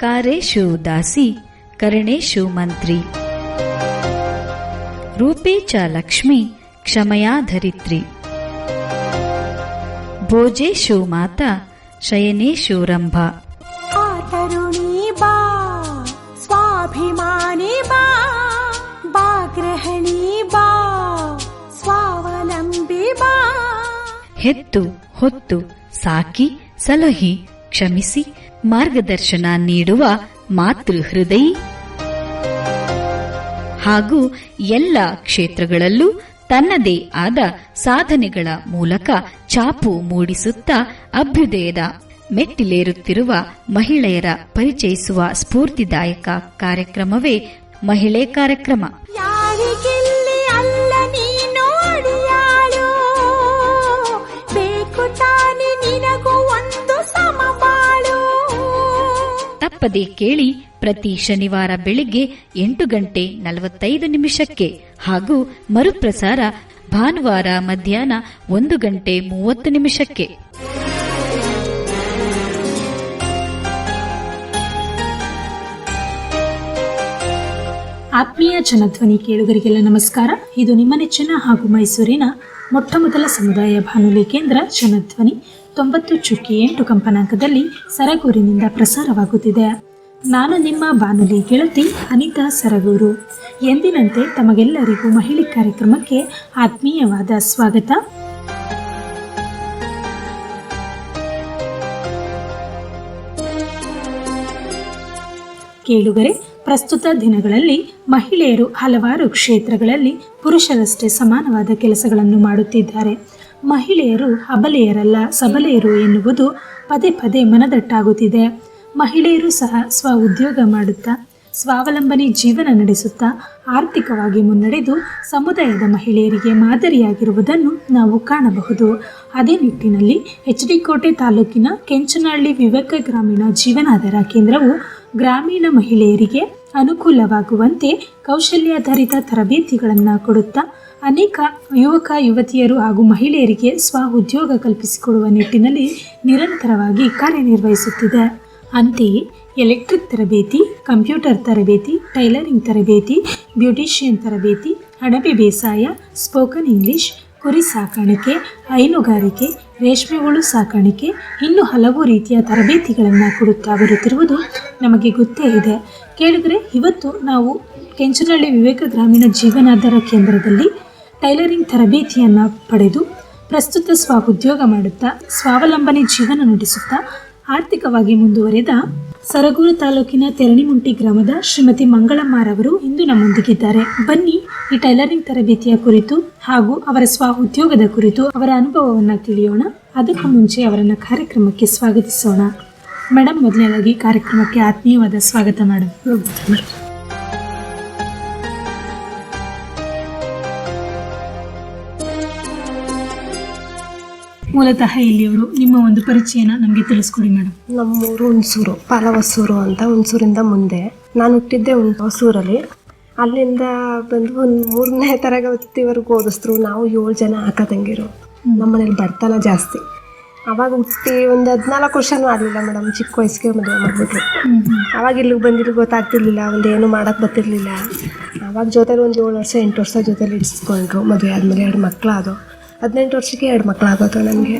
ಕಾರೇಶು ದಾಸಿ ಕರಣೇಶು ಮಂತ್ರಿ ರೂಪೇ ಚ ಲಕ್ಷ್ಮೀ ಕ್ಷಮಯಾ ಧರಿತ್ರಿ ಭೋಜೇಶು ಮಾತಾ ಶಯನೇಶು ರಂಭಾ ತರುಣಿ ಬಾ ಸ್ವಾಭಿಮಾನಿ ಬಾ ಬಾ ಗೃಹಿಣಿ ಬಾ ಸ್ವಾವಲಂಬಿ ಬಾ ಹೆತ್ತು ಹೊತ್ತು ಸಾಕಿ ಸಲಹಿ ಕ್ಷಮಿಸಿ ಮಾರ್ಗದರ್ಶನ ನೀಡುವ ಮಾತೃ ಹೃದಯಿ ಹಾಗೂ ಎಲ್ಲ ಕ್ಷೇತ್ರಗಳಲ್ಲೂ ತನ್ನದೇ ಆದ ಸಾಧನೆಗಳ ಮೂಲಕ ಛಾಪು ಮೂಡಿಸುತ್ತಾ ಅಭ್ಯುದಯದ ಮೆಟ್ಟಿಲೇರುತ್ತಿರುವ ಮಹಿಳೆಯರ ಪರಿಚಯಿಸುವ ಸ್ಫೂರ್ತಿದಾಯಕ ಕಾರ್ಯಕ್ರಮವೇ ಮಹಿಳೆ ಕಾರ್ಯಕ್ರಮ. ಯಾರಿಗಿಲ್ಲಿ ಅಲ್ಲ ನೀನೋಡಿಯಾಳು ಬೇಕು ತಾನೆ ನಿನಗೂ ಒಂದು ಸಮಬಾಳು. ತಪ್ಪದೆ ಕೇಳಿ ಪ್ರತಿ ಶನಿವಾರ ಬೆಳಿಗ್ಗೆ 8:45 ಹಾಗೂ ಮರುಪ್ರಸಾರ ಭಾನುವಾರ ಮಧ್ಯಾಹ್ನ 1:30. ಆತ್ಮೀಯ ಜನಧ್ವನಿ ಕೇಳುಗರಿಗೆಲ್ಲ ನಮಸ್ಕಾರ. ಇದು ನಿಮ್ಮ ನೆಚ್ಚಿನ ಹಾಗೂ ಮೈಸೂರಿನ ಮೊಟ್ಟಮೊದಲ ಸಮುದಾಯ ಬಾನುಲಿ ಕೇಂದ್ರ ಜನಧ್ವನಿ 90.8 ಕಂಪನಾಂಕದಲ್ಲಿ ಸರಗೂರಿನಿಂದ ಪ್ರಸಾರವಾಗುತ್ತಿದೆ. ನಾನು ನಿಮ್ಮ ಬಾನುಲಿ ಗೆಳತಿ ಅನಿತಾ ಸರಗೂರು. ಎಂದಿನಂತೆ ತಮಗೆಲ್ಲರಿಗೂ ಮಹಿಳೆ ಕಾರ್ಯಕ್ರಮಕ್ಕೆ ಆತ್ಮೀಯವಾದ ಸ್ವಾಗತ. ಕೇಳುಗರೆ, ಪ್ರಸ್ತುತ ದಿನಗಳಲ್ಲಿ ಮಹಿಳೆಯರು ಹಲವಾರು ಕ್ಷೇತ್ರಗಳಲ್ಲಿ ಪುರುಷರಷ್ಟೇ ಸಮಾನವಾದ ಕೆಲಸಗಳನ್ನು ಮಾಡುತ್ತಿದ್ದಾರೆ. ಮಹಿಳೆಯರು ಅಬಲೆಯರಲ್ಲ ಸಬಲೆಯರು ಎನ್ನುವುದು ಪದೇ ಪದೇ ಮನದಟ್ಟಾಗುತ್ತಿದೆ. ಮಹಿಳೆಯರು ಸಹ ಸ್ವ ಉದ್ಯೋಗ ಮಾಡುತ್ತಾ ಸ್ವಾವಲಂಬನೆ ಜೀವನ ನಡೆಸುತ್ತಾ ಆರ್ಥಿಕವಾಗಿ ಮುನ್ನಡೆದು ಸಮುದಾಯದ ಮಹಿಳೆಯರಿಗೆ ಮಾದರಿಯಾಗಿರುವುದನ್ನು ನಾವು ಕಾಣಬಹುದು. ಅದೇ ನಿಟ್ಟಿನಲ್ಲಿ HD ಕೋಟೆ ತಾಲೂಕಿನ ಕೆಂಚನಹಳ್ಳಿ ವಿವೇಕ ಗ್ರಾಮೀಣ ಜೀವನಾಧಾರ ಕೇಂದ್ರವು ಗ್ರಾಮೀಣ ಮಹಿಳೆಯರಿಗೆ ಅನುಕೂಲವಾಗುವಂತೆ ಕೌಶಲ್ಯಾಧಾರಿತ ತರಬೇತಿಗಳನ್ನು ಕೊಡುತ್ತಾ ಅನೇಕ ಯುವಕ ಯುವತಿಯರು ಹಾಗೂ ಮಹಿಳೆಯರಿಗೆ ಸ್ವ ಉದ್ಯೋಗ ಕಲ್ಪಿಸಿಕೊಡುವ ನಿಟ್ಟಿನಲ್ಲಿ ನಿರಂತರವಾಗಿ ಕಾರ್ಯನಿರ್ವಹಿಸುತ್ತಿದೆ. ಅಂತೆಯೇ ಎಲೆಕ್ಟ್ರಿಕ್ ತರಬೇತಿ, ಕಂಪ್ಯೂಟರ್ ತರಬೇತಿ, ಟೈಲರಿಂಗ್ ತರಬೇತಿ, ಬ್ಯೂಟಿಷಿಯನ್ ತರಬೇತಿ, ಅಣಬೆ ಬೇಸಾಯ, ಸ್ಪೋಕನ್ ಇಂಗ್ಲಿಷ್, ಕುರಿ ಸಾಕಾಣಿಕೆ, ಹೈನುಗಾರಿಕೆ, ರೇಷ್ಮೆ ಹುಳು ಸಾಕಾಣಿಕೆ, ಇನ್ನೂ ಹಲವು ರೀತಿಯ ತರಬೇತಿಗಳನ್ನು ಕೊಡುತ್ತಾ ಬರುತ್ತಿರುವುದು ನಮಗೆ ಗೊತ್ತೇ ಇದೆ. ಕೇಳಿದರೆ ಇವತ್ತು ನಾವು ಕೆಂಚನಹಳ್ಳಿ ವಿವೇಕ ಗ್ರಾಮೀಣ ಜೀವನಾಧಾರ ಕೇಂದ್ರದಲ್ಲಿ ಟೈಲರಿಂಗ್ ತರಬೇತಿಯನ್ನು ಪಡೆದು ಪ್ರಸ್ತುತ ಸ್ವ ಉದ್ಯೋಗ ಮಾಡುತ್ತಾ ಸ್ವಾವಲಂಬನೆ ಜೀವನ ನಡೆಸುತ್ತಾ ಆರ್ಥಿಕವಾಗಿ ಮುಂದುವರೆದ ಸರಗೂರು ತಾಲೂಕಿನ ತೆರಣಿಮುಂಟಿ ಗ್ರಾಮದ ಶ್ರೀಮತಿ ಮಂಗಳಮ್ಮರವರು ಇಂದು ನಮ್ಮೊಂದಿಗಿದ್ದಾರೆ. ಬನ್ನಿ ಈ ಟೈಲರಿಂಗ್ ತರಬೇತಿಯ ಕುರಿತು ಹಾಗೂ ಅವರ ಸ್ವ ಉದ್ಯೋಗದ ಕುರಿತು ಅವರ ಅನುಭವವನ್ನು ತಿಳಿಯೋಣ. ಅದಕ್ಕೂ ಮುಂಚೆ ಅವರನ್ನು ಕಾರ್ಯಕ್ರಮಕ್ಕೆ ಸ್ವಾಗತಿಸೋಣ. ಮೇಡಮ್, ಮೊದಲನೇದಾಗಿ ಕಾರ್ಯಕ್ರಮಕ್ಕೆ ಆತ್ಮೀಯವಾದ ಸ್ವಾಗತ ಮೇಡಮ್. ಮೂಲತಃ ಇಲ್ಲಿಯವರು, ನಿಮ್ಮ ಒಂದು ಪರಿಚಯನ ನಮಗೆ ತಿಳಿಸ್ಕೊಡಿ ಮೇಡಮ್. ನಮ್ಮೂರು ಹುಣಸೂರು, ಪಾಲವಸೂರು ಅಂತ. ಹುಣಸೂರಿಂದ ಮುಂದೆ ನಾನು ಹುಟ್ಟಿದ್ದೆ ಹೊಸೂರಲ್ಲಿ. ಅಲ್ಲಿಂದ ಬಂದು ಒಂದು 3ನೇ ತರಗತಿವರೆಗೂ ಓದಿಸ್ರು. ನಾವು 7 ಜನ ಅಕ್ಕ ತಂಗಿರು. ನಮ್ಮನೇಲಿ ಬಡತನ ಜಾಸ್ತಿ. ಆವಾಗ ಹುಟ್ಟಿ ಒಂದು 14 ವರ್ಷನೂ ಆಗಲಿಲ್ಲ ಮೇಡಮ್, ಚಿಕ್ಕ ವಯಸ್ಸಿಗೆ ಮದುವೆ ಮಾಡಿಬಿಟ್ರು. ಆವಾಗ ಇಲ್ಲಿಗೆ ಬಂದಿದ್ದು ಗೊತ್ತಾಗ್ತಿರ್ಲಿಲ್ಲ, ಒಂದು ಏನು ಮಾಡೋಕ್ಕೆ ಬರ್ತಿರ್ಲಿಲ್ಲ. ಆವಾಗ ಜೊತೆಲಿ ಒಂದು 7 ವರ್ಷ 8 ವರ್ಷ ಜೊತೆಲಿ ಇಡಿಸ್ಕೊಂಡ್ರು. ಮದುವೆ ಆದಮೇಲೆ 2 ಮಕ್ಕಳಾದವು. 18 ವರ್ಷಕ್ಕೆ 2 ಮಕ್ಕಳಾಗೋದು ನನಗೆ.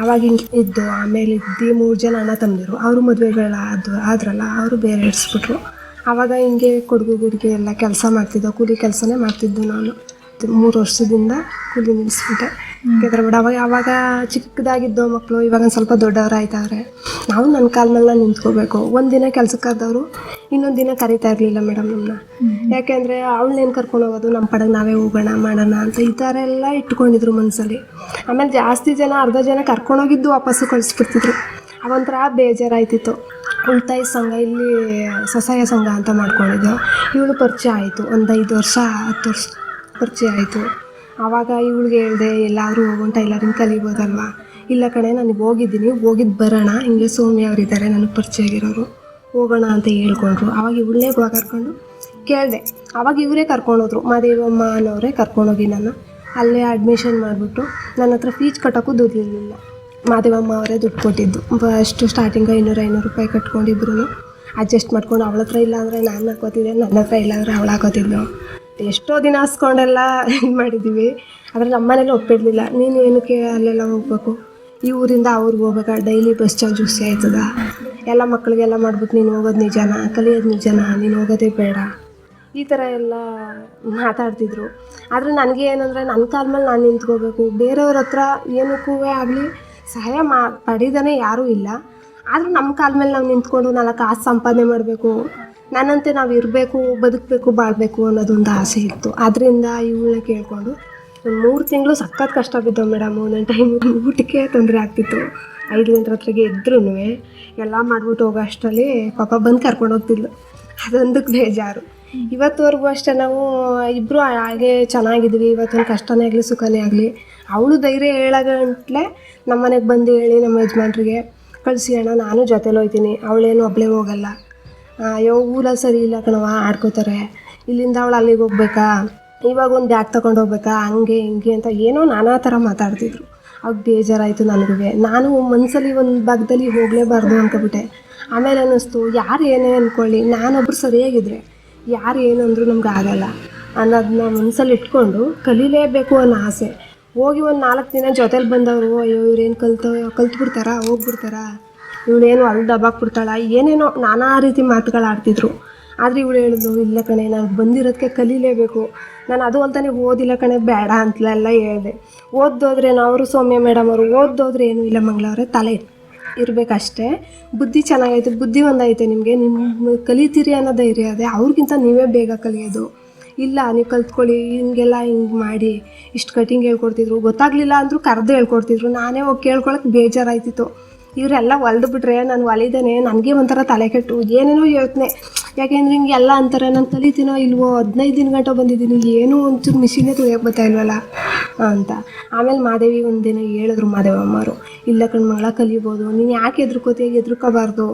ಆವಾಗ ಹಿಂಗೆ ಇದ್ದು ಆಮೇಲೆ 3 ಜನ ಅಣ್ಣ ತಮ್ಮದಿರು. ಅವರು ಆದ್ರಲ್ಲ, ಅವರು ಬೇರೆ ಇಡಿಸ್ಬಿಟ್ರು. ಆವಾಗ ಹಿಂಗೆ ಕೊಡುಗು ಗಿಡಿಗೆ ಎಲ್ಲ ಕೆಲಸ ಮಾಡ್ತಿದ್ದೋ, ಕೂಲಿ ಕೆಲಸನೇ ಮಾಡ್ತಿದ್ದು ನಾನು. 3 ವರ್ಷದಿಂದ ಕೂಲಿ ನಿಲ್ಲಿಸ್ಬಿಟ್ಟೆ. ಯಾಕಂದ್ರೆ ಬಿಡ ಆವಾಗ ಚಿಕ್ಕದಾಗಿದ್ದೋ ಮಕ್ಕಳು, ಇವಾಗ ಸ್ವಲ್ಪ ದೊಡ್ಡವರು ಆಯ್ತವ್ರೆ. ನಾವು ನನ್ನ ಕಾಲ ಮೇಲೆ ನಾನು ನಿಂತ್ಕೋಬೇಕು. ಒಂದಿನ ಕೆಲ್ಸಕ್ಕೆ ಕರೆದವರು ಇನ್ನೊಂದು ದಿನ ಕರೀತಾ ಇರಲಿಲ್ಲ ಮೇಡಮ್ ನಮ್ಮನ್ನ. ಯಾಕೆಂದರೆ ಅವಳನ್ನೇನು ಕರ್ಕೊಂಡು ಹೋಗೋದು, ನಮ್ಮ ಪಡೆಗೆ ನಾವೇ ಹೋಗೋಣ ಮಾಡೋಣ ಅಂತ ಈ ಥರ ಎಲ್ಲ ಇಟ್ಕೊಂಡಿದ್ರು ಮನಸ್ಸಲ್ಲಿ. ಆಮೇಲೆ ಜಾಸ್ತಿ ಜನ, ಅರ್ಧ ಜನ ಕರ್ಕೊಂಡೋಗಿದ್ದು ವಾಪಸ್ಸು ಕಳಿಸ್ಬಿಡ್ತಿದ್ರು. ಅವಂಥರ ಬೇಜಾರಾಯ್ತಿತ್ತು. ಉಳಿತಾಯ ಸಂಘ, ಇಲ್ಲಿ ಸ್ವಸಹಾಯ ಸಂಘ ಅಂತ ಮಾಡ್ಕೊಂಡಿದ್ದೆವು. ಇವಳು ಪರಿಚಯ ಆಯಿತು. ಒಂದು 5 ವರ್ಷ 10 ವರ್ಷ ಪರಿಚಯ ಆಯಿತು. ಆವಾಗ ಇವಳಿಗೆ ಹೇಳಿದೆ, ಎಲ್ಲರೂ ಹೋಗೋಣ ಟೈಲರಿಂಗ್ ಕಲಿಬೋದಲ್ವ. ಇಲ್ಲ ಕಣೆ, ನನಗೆ ಹೋಗಿದ್ದು ಬರೋಣ, ಹಿಂಗೆ ಸೌಮ್ಯ ಅವರಿದ್ದಾರೆ ನನಗೆ ಪರಿಚಯ ಆಗಿರೋರು, ಹೋಗೋಣ ಅಂತ ಹೇಳ್ಕೊಂಡ್ರು. ಆವಾಗ ಇವಳನ್ನೇ ಕರ್ಕೊಂಡು ಕೇಳಿದೆ. ಆವಾಗ ಇವರೇ ಕರ್ಕೊಂಡೋದ್ರು, ಮಾದೇವಮ್ಮ ಅನ್ನೋರೇ ಕರ್ಕೊಂಡೋಗಿ ನನ್ನ ಅಲ್ಲೇ ಅಡ್ಮಿಷನ್ ಮಾಡಿಬಿಟ್ಟು ನನ್ನ ಹತ್ರ ಫೀಸ್ ಕಟ್ಟೋಕ್ಕೂ ದುಡ್ಡಿರಲಿಲ್ಲ. ಮಾದೇವಮ್ಮ ಅವರೇ ದುಡ್ಡು ಕೊಟ್ಟಿದ್ದು. ಅಷ್ಟು ಸ್ಟಾರ್ಟಿಂಗ್ 500 ರೂಪಾಯಿ ಕಟ್ಕೊಂಡಿದ್ರು. ಅಡ್ಜಸ್ಟ್ ಮಾಡ್ಕೊಂಡು ಅವಳ ಹತ್ರ ಇಲ್ಲ ಅಂದರೆ ನಾನು ಹಾಕೋತಿದ್ದೆ, ನನ್ನ ಹತ್ರ ಇಲ್ಲ ಅಂದರೆ ಅವಳು ಹಾಕೋತಿದ್ಲು. ಎಷ್ಟೋ ದಿನ ಹಾಸ್ಕೊಂಡೆಲ್ಲ ಇದು ಮಾಡಿದ್ದೀವಿ. ಆದರೆ ನಮ್ಮ ಮನೇಲಿ ಒಪ್ಪಿರಲಿಲ್ಲ. ನೀನು ಏನಕ್ಕೆ ಅಲ್ಲೆಲ್ಲ ಹೋಗ್ಬೇಕು, ಈ ಊರಿಂದ ಅವ್ರಿಗೆ ಹೋಗ್ಬೇಕಾ, ಡೈಲಿ ಬಸ್ ಚಾರ್ಜ್ ಜಾಸ್ತಿ ಆಯ್ತದ, ಎಲ್ಲ ಮಕ್ಕಳಿಗೆಲ್ಲ ಮಾಡ್ಬಿಟ್ಟು ನೀನು ಹೋಗೋದು ನಿಜನಾ, ಕಲಿಯೋದು ನಿಜನಾ, ನೀನು ಹೋಗೋದೇ ಬೇಡ, ಈ ಥರ ಎಲ್ಲ ಮಾತಾಡ್ತಿದ್ರು. ಆದರೆ ನನಗೆ ಏನಂದರೆ ನನ್ನ ಕಾಲ ಮೇಲೆ ನಾನು ನಿಂತ್ಕೋಬೇಕು. ಬೇರೆಯವ್ರ ಹತ್ರ ಏನಕ್ಕೂ ಆಗಲಿ ಸಹಾಯ ಪಡೀದೇ ಯಾರೂ ಇಲ್ಲ. ಆದರೂ ನಮ್ಮ ಕಾಲ ಮೇಲೆ ನಾವು ನಿಂತ್ಕೊಂಡು 4 ಕಾಸು ಸಂಪಾದನೆ ಮಾಡಬೇಕು, ನನ್ನಂತೆ ನಾವು ಇರಬೇಕು, ಬದುಕಬೇಕು, ಬಾಳಬೇಕು ಅನ್ನೋದೊಂದು ಆಸೆ ಇತ್ತು. ಅದರಿಂದ ಇವಳನ್ನ ಕೇಳಿಕೊಂಡು ಒಂದು 3 ತಿಂಗಳು ಸಖತ್ ಕಷ್ಟ ಬಿದ್ದವು ಮೇಡಮ್. ಒಂದೊಂದು ಟೈಮ್ ಊಟಕ್ಕೆ ತೊಂದರೆ ಆಗ್ತಿತ್ತು. 5 ಗಂಟೆ ಹೊತ್ತಿಗೆ ಎದ್ರೂ ಎಲ್ಲ ಮಾಡ್ಬಿಟ್ಟು ಹೋಗೋ ಅಷ್ಟರಲ್ಲಿ ಪಾಪ ಬಂದು ಕರ್ಕೊಂಡು ಹೋಗ್ತಿದ್ಲು. ಅದೊಂದಕ್ಕೆ ಬೇಜಾರು. ಇವತ್ತುವರೆಗೂ ಅಷ್ಟೇ ನಾವು ಇಬ್ಬರು ಹಾಗೆ ಚೆನ್ನಾಗಿದ್ವಿ. ಇವತ್ತೊಂದು ಕಷ್ಟನೇ ಆಗಲಿ ಸುಖನೇ ಆಗಲಿ ಅವಳು ಧೈರ್ಯ ಹೇಳೋಗಂಟ್ಲೆ ನಮ್ಮ ಮನೆಗೆ ಬಂದು ಹೇಳಿ ನಮ್ಮ ಯಜಮಾನ್ರಿಗೆ ಕಳಿಸಿ ಅಣ್ಣ ನಾನು ಜೊತೆಲಿ ಹೋಗ್ತೀನಿ, ಅವಳೇನು ಒಬ್ಬಳೇ ಹೋಗಲ್ಲ, ಅಯ್ಯೋ ಊರಲ್ಲಿ ಸರಿ ಇಲ್ಲ ಕಣವ ಆಡ್ಕೋತಾರೆ, ಇಲ್ಲಿಂದ ಅವಳು ಅಲ್ಲಿಗೆ ಹೋಗ್ಬೇಕಾ, ಇವಾಗ ಒಂದು ಬ್ಯಾಗ್ ತೊಗೊಂಡು ಹೋಗ್ಬೇಕಾ, ಹಂಗೆ ಹಿಂಗೆ ಅಂತ ಏನೋ ನಾನಾ ಥರ ಮಾತಾಡ್ತಿದ್ರು. ಅವಾಗ ಬೇಜಾರಾಯಿತು ನನಗೂ. ನಾನು ಮನಸ್ಸಲ್ಲಿ ಒಂದು ಭಾಗದಲ್ಲಿ ಹೋಗಲೇಬಾರ್ದು ಅಂದ್ಕೊಬಿಟ್ಟೆ. ಆಮೇಲೆ ಅನ್ನಿಸ್ತು ಯಾರು ಏನೇ ಅಂದ್ಕೊಳ್ಳಿ, ನಾನೊಬ್ರು ಸರಿಯಾಗಿದ್ದರೆ ಯಾರು ಏನು ಅಂದರೂ ನಮ್ಗೆ ಆಗಲ್ಲ ಅನ್ನೋದನ್ನ ಮನಸ್ಸಲ್ಲಿ ಇಟ್ಕೊಂಡು ಕಲೀಲೇಬೇಕು ಅನ್ನೋ ಆಸೆ. ಹೋಗಿ ಒಂದು 4 ದಿನ ಜೊತೆಲಿ ಬಂದವರು, ಅಯ್ಯೋ ಇವ್ರೇನು ಕಲ್ತ್ಬಿಡ್ತಾರಾ, ಹೋಗ್ಬಿಡ್ತಾರಾ, ಇವಳೇನು ಅಲ್ಲಿ ದಬ್ಬಾಕ್ಬಿಡ್ತಾಳ, ಏನೇನೋ ನಾನಾ ರೀತಿ ಮಾತುಗಳು ಆಡ್ತಿದ್ರು. ಆದರೆ ಇವಳು ಹೇಳಿದ್ಲು, ಇಲ್ಲ ಕಣೆ ನಾನು ಬಂದಿರೋದಕ್ಕೆ ಕಲೀಲೇಬೇಕು, ನಾನು ಅದು ಅಂತಾನೆ ಓದಿಲ್ಲ ಕಣೆ ಬೇಡ ಅಂತಲೆಲ್ಲ ಹೇಳಿದೆ. ಓದೋದ್ರೇನು ಅವರು ಸೌಮ್ಯ ಮೇಡಮ್ ಅವರು ಓದೋದ್ರೆ ಏನೂ ಇಲ್ಲ ಮಂಗಳವ್ರೆ, ತಲೆ ಇರಬೇಕಷ್ಟೇ, ಬುದ್ಧಿ ಚೆನ್ನಾಗೈತೆ, ಬುದ್ಧಿ ಒಂದೈತೆ ನಿಮಗೆ, ನಿಮ್ಮ ಕಲಿತೀರಿ ಅನ್ನೋ ಧೈರ್ಯ ಅದೇ, ಅವ್ರಿಗಿಂತ ನೀವೇ ಬೇಗ ಕಲಿಯೋದು. ಇಲ್ಲ ನೀವು ಕಲ್ತ್ಕೊಳ್ಳಿ, ಹಿಂಗೆಲ್ಲ ಹಿಂಗೆ ಮಾಡಿ ಇಷ್ಟು ಕಟಿಂಗ್ ಹೇಳ್ಕೊಡ್ತಿದ್ರು, ಗೊತ್ತಾಗಲಿಲ್ಲ ಅಂದರೂ ಕರೆದು ಹೇಳ್ಕೊಡ್ತಿದ್ರು. ನಾನೇ ಹೋಗಿ ಕೇಳ್ಕೊಳಕ್ಕೆ ಬೇಜಾರಾಯ್ತಿತ್ತು. ಇವರೆಲ್ಲ ಹೊಲ್ದು ಬಿಟ್ರೆ ನಾನು ಹೊಲಿದೇನೆ, ನನಗೆ ಒಂಥರ ತಲೆ ಕೆಟ್ಟು ಏನೇನೋ ಯೋಚನೆ. ಯಾಕೆಂದ್ರೆ ಹಿಂಗೆ ಎಲ್ಲ ಅಂತಾರೆ, ನಾನು ಕಲಿತೀನೋ ಇಲ್ವೋ, 15 ದಿನ ಗಂಟೆ ಬಂದಿದ್ದೀನಿ, ಏನೂ ಒಂಚೂರು ಮಿಷಿನೇ ತುಳಿಯೋಕೆ ಬರ್ತಾ ಇಲ್ವಲ್ಲ ಅಂತ. ಆಮೇಲೆ ಮಾದೇವಿ ಒಂದಿನ ಹೇಳಿದ್ರು ಮಾದೇವಮ್ಮರು, ಇಲ್ಲ ಕಣ್ಮಗಳ ಕಲಿಬೋದು, ನೀನು ಯಾಕೆ ಎದ್ರುಕೋಬಾರ್ದು,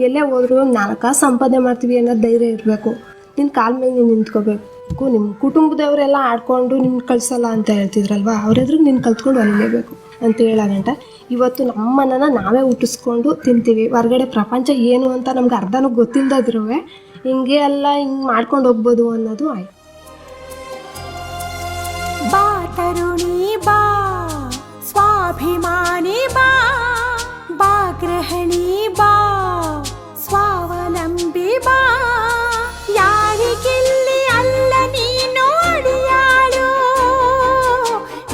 ಎಲ್ಲೇ ಹೋದ್ರು 4 ಕಾಸು ಸಂಪಾದನೆ ಮಾಡ್ತೀವಿ ಅನ್ನೋದು ಧೈರ್ಯ ಇರಬೇಕು, ನಿನ್ನ ಕಾಲ ಮೇಲೆ ನೀನು ನಿಂತ್ಕೋಬೇಕು. ನಿಮ್ಮ ಕುಟುಂಬದವರೆಲ್ಲ ಆಡ್ಕೊಂಡು ನಿಮ್ಗೆ ಕಳಿಸಲ್ಲ ಅಂತ ಹೇಳ್ತಿದ್ರಲ್ವ, ಅವರೆದ್ರು ನೀನು ಕಲ್ತ್ಕೊಂಡು ಹೊಲಿಲೇಬೇಕು ಅಂತ ಹೇಳೋಗಂಟ ಇವತ್ತು ನಮ್ಮನ್ನ ನಾವೇ ಹುಟ್ಟಿಸ್ಕೊಂಡು ತಿಂತೀವಿ. ಹೊರಗಡೆ ಪ್ರಪಂಚ ಏನು ಅಂತ ನಮ್ಗೆ ಅರ್ಧನೂ ಗೊತ್ತಿಲ್ಲದಿದ್ರೂ ಹಿಂಗೆ ಎಲ್ಲ ಹಿಂಗೆ ಮಾಡ್ಕೊಂಡು ಹೋಗ್ಬೋದು ಅನ್ನೋದು ಆಯ್ತು. ಬಾ ತರುಣಿ ಬಾ, ಸ್ವಾಭಿಮಾನಿ ಬಾ, ಬಾ ಗೃಹಿಣಿ ಬಾ, ಸ್ವಾವಲಂಬಿ ಬಾ, ಯಾರಿಗಿಲ್ಲಿ ಅಲ್ಲ ನೀನು ಅಡಿಯಾಳು,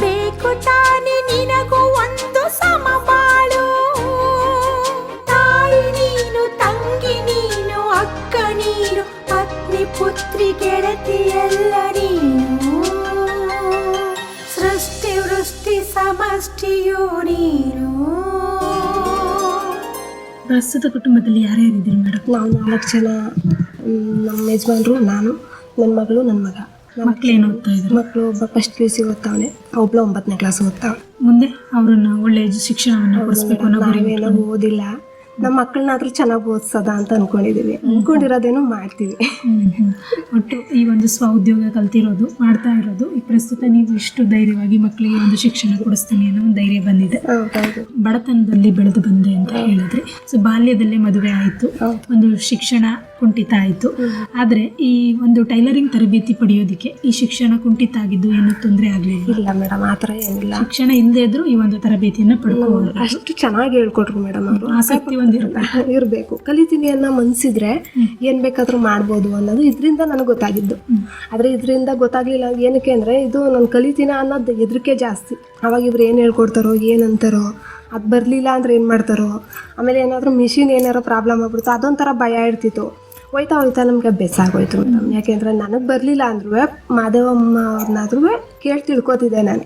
ಬೇಕು ತಾನೆ ನಿನಗೂ ಒಂದು ಸಮಬಾಳು, ತಾಯಿ ನೀನು, ತಂಗಿ ನೀನು, ಅಕ್ಕ ನೀನು, ಪತ್ನಿ ಪುತ್ರಿ ಗೆಳತಿ ಎಲ್ಲ ನೀನು, ಸೃಷ್ಟಿ ವೃಷ್ಟಿ ಸಮಷ್ಟಿಯೂ ನೀನು. ಪ್ರಸ್ತುತ ಕುಟುಂಬದಲ್ಲಿ ಯಾರ್ಯಾರಿದ್ದೀರಿ ಮೇಡಮ್? ನಾವು 4 ಜನ, ನಮ್ಮ ಯಜಮಾನ್ರು, ನಾನು, ನನ್ನ ಮಗಳು, ನನ್ನ ಮಗ. ಮಕ್ಕಳೇನು ಓದ್ತಾ ಇದ್ರು? ಮಕ್ಕಳು ಒಬ್ಬ ಫಸ್ಟ್ PUC ಓದ್ತಾವನೆ, ಒಬ್ಳು 9ನೇ ಕ್ಲಾಸ್ ಓದ್ತಾವಳೆ. ಮುಂದೆ ಅವ್ರನ್ನ ಒಳ್ಳೆ ಶಿಕ್ಷಣವನ್ನು ಕೊಡಿಸ್ಬೇಕು ಅನ್ನೋ ಗುರಿ. ನಾವೇನೋ ಓದಿಲ್ಲ, ನಮ್ಮ ಮಕ್ಕಳನ್ನಾದ್ರೂ ಚೆನ್ನಾಗಿ ಓದಿಸೋದ ಅಂತ ಅಂದ್ಕೊಂಡಿದ್ದೀವಿ. ಅಂದ್ಕೊಂಡಿರೋದೇನೋ ಮಾಡ್ತೀವಿ. ಒಟ್ಟು ಈ ಒಂದು ಸ್ವ ಉದ್ಯೋಗ ಕಲ್ತಿರೋದು, ಮಾಡ್ತಾ ಇರೋದು, ಈ ಪ್ರಸ್ತುತ ನೀವು ಇಷ್ಟು ಧೈರ್ಯವಾಗಿ ಮಕ್ಕಳಿಗೆ ಒಂದು ಶಿಕ್ಷಣ ಕೊಡಿಸ್ತೀನಿ ಅನ್ನೋ ಒಂದು ಧೈರ್ಯ ಬಂದಿದೆ. ಬಡತನದಲ್ಲಿ ಬೆಳೆದು ಬಂದೆ ಅಂತ ಹೇಳಿದ್ರಿ. ಸೊ ಬಾಲ್ಯದಲ್ಲೇ ಮದುವೆ ಆಯಿತು, ಒಂದು ಶಿಕ್ಷಣ ಕುಂಠಿತ ಆಯಿತು. ಆದರೆ ಈ ಒಂದು ಟೈಲರಿಂಗ್ ತರಬೇತಿ ಪಡೆಯೋದಕ್ಕೆ ಈ ಶಿಕ್ಷಣ ಕುಂಠಿತ ಆಗಿದ್ದು ಏನೂ ತೊಂದರೆ ಆಗಲಿಲ್ಲ? ಇಲ್ಲ ಮೇಡಮ್, ಆ ಥರ ಏನಿಲ್ಲ. ಶಿಕ್ಷಣ ಇಲ್ಲದೆ ಇದ್ರೂ ಈ ಒಂದು ತರಬೇತಿಯನ್ನು ಪಡ್ಕೋಬೋದು. ಅಷ್ಟು ಚೆನ್ನಾಗಿ ಹೇಳ್ಕೊಟ್ರು ಮೇಡಮ್ ಅವರು. ಆಸಕ್ತಿ ಇರಬೇಕು, ಕಲಿತೀನಿ ಅನ್ನೋ ಮನ್ಸಿದ್ರೆ ಏನ್ ಬೇಕಾದ್ರೂ ಮಾಡ್ಬೋದು ಅನ್ನೋದು ಇದರಿಂದ ನನಗೆ ಗೊತ್ತಾಗಿದ್ದು. ಆದ್ರೆ ಇದರಿಂದ ಗೊತ್ತಾಗ್ಲಿಲ್ಲ. ಏನಕ್ಕೆ ಅಂದ್ರೆ ಇದು ನಾನು ಕಲಿತೀನ ಅನ್ನೋದು ಹೆದರಿಕೆ ಜಾಸ್ತಿ. ಅವಾಗ ಇವ್ರು ಏನು ಹೇಳ್ಕೊಡ್ತಾರೋ, ಏನಂತಾರೋ, ಅದು ಬರಲಿಲ್ಲ ಅಂದ್ರೆ ಏನು ಮಾಡ್ತಾರೋ, ಆಮೇಲೆ ಏನಾದರೂ ಮಿಷಿನ್ ಏನಾರೋ ಪ್ರಾಬ್ಲಮ್ ಆಗ್ಬಿಡ್ತು, ಅದೊಂಥರ ಭಯ ಇರ್ತಿತ್ತು. ಹೋಯ್ತಾ ನಮಗೆ ಬೇಸಾಗೋಯ್ತು ಮೇಡಮ್. ಯಾಕೆಂದರೆ ನನಗೆ ಬರಲಿಲ್ಲ ಅಂದ್ರೂ ಮಾದೇವಮ್ಮ ಅವ್ರನ್ನಾದ್ರೂ ಕೇಳಿ ತಿಳ್ಕೊತಿದ್ದೆ ನಾನು.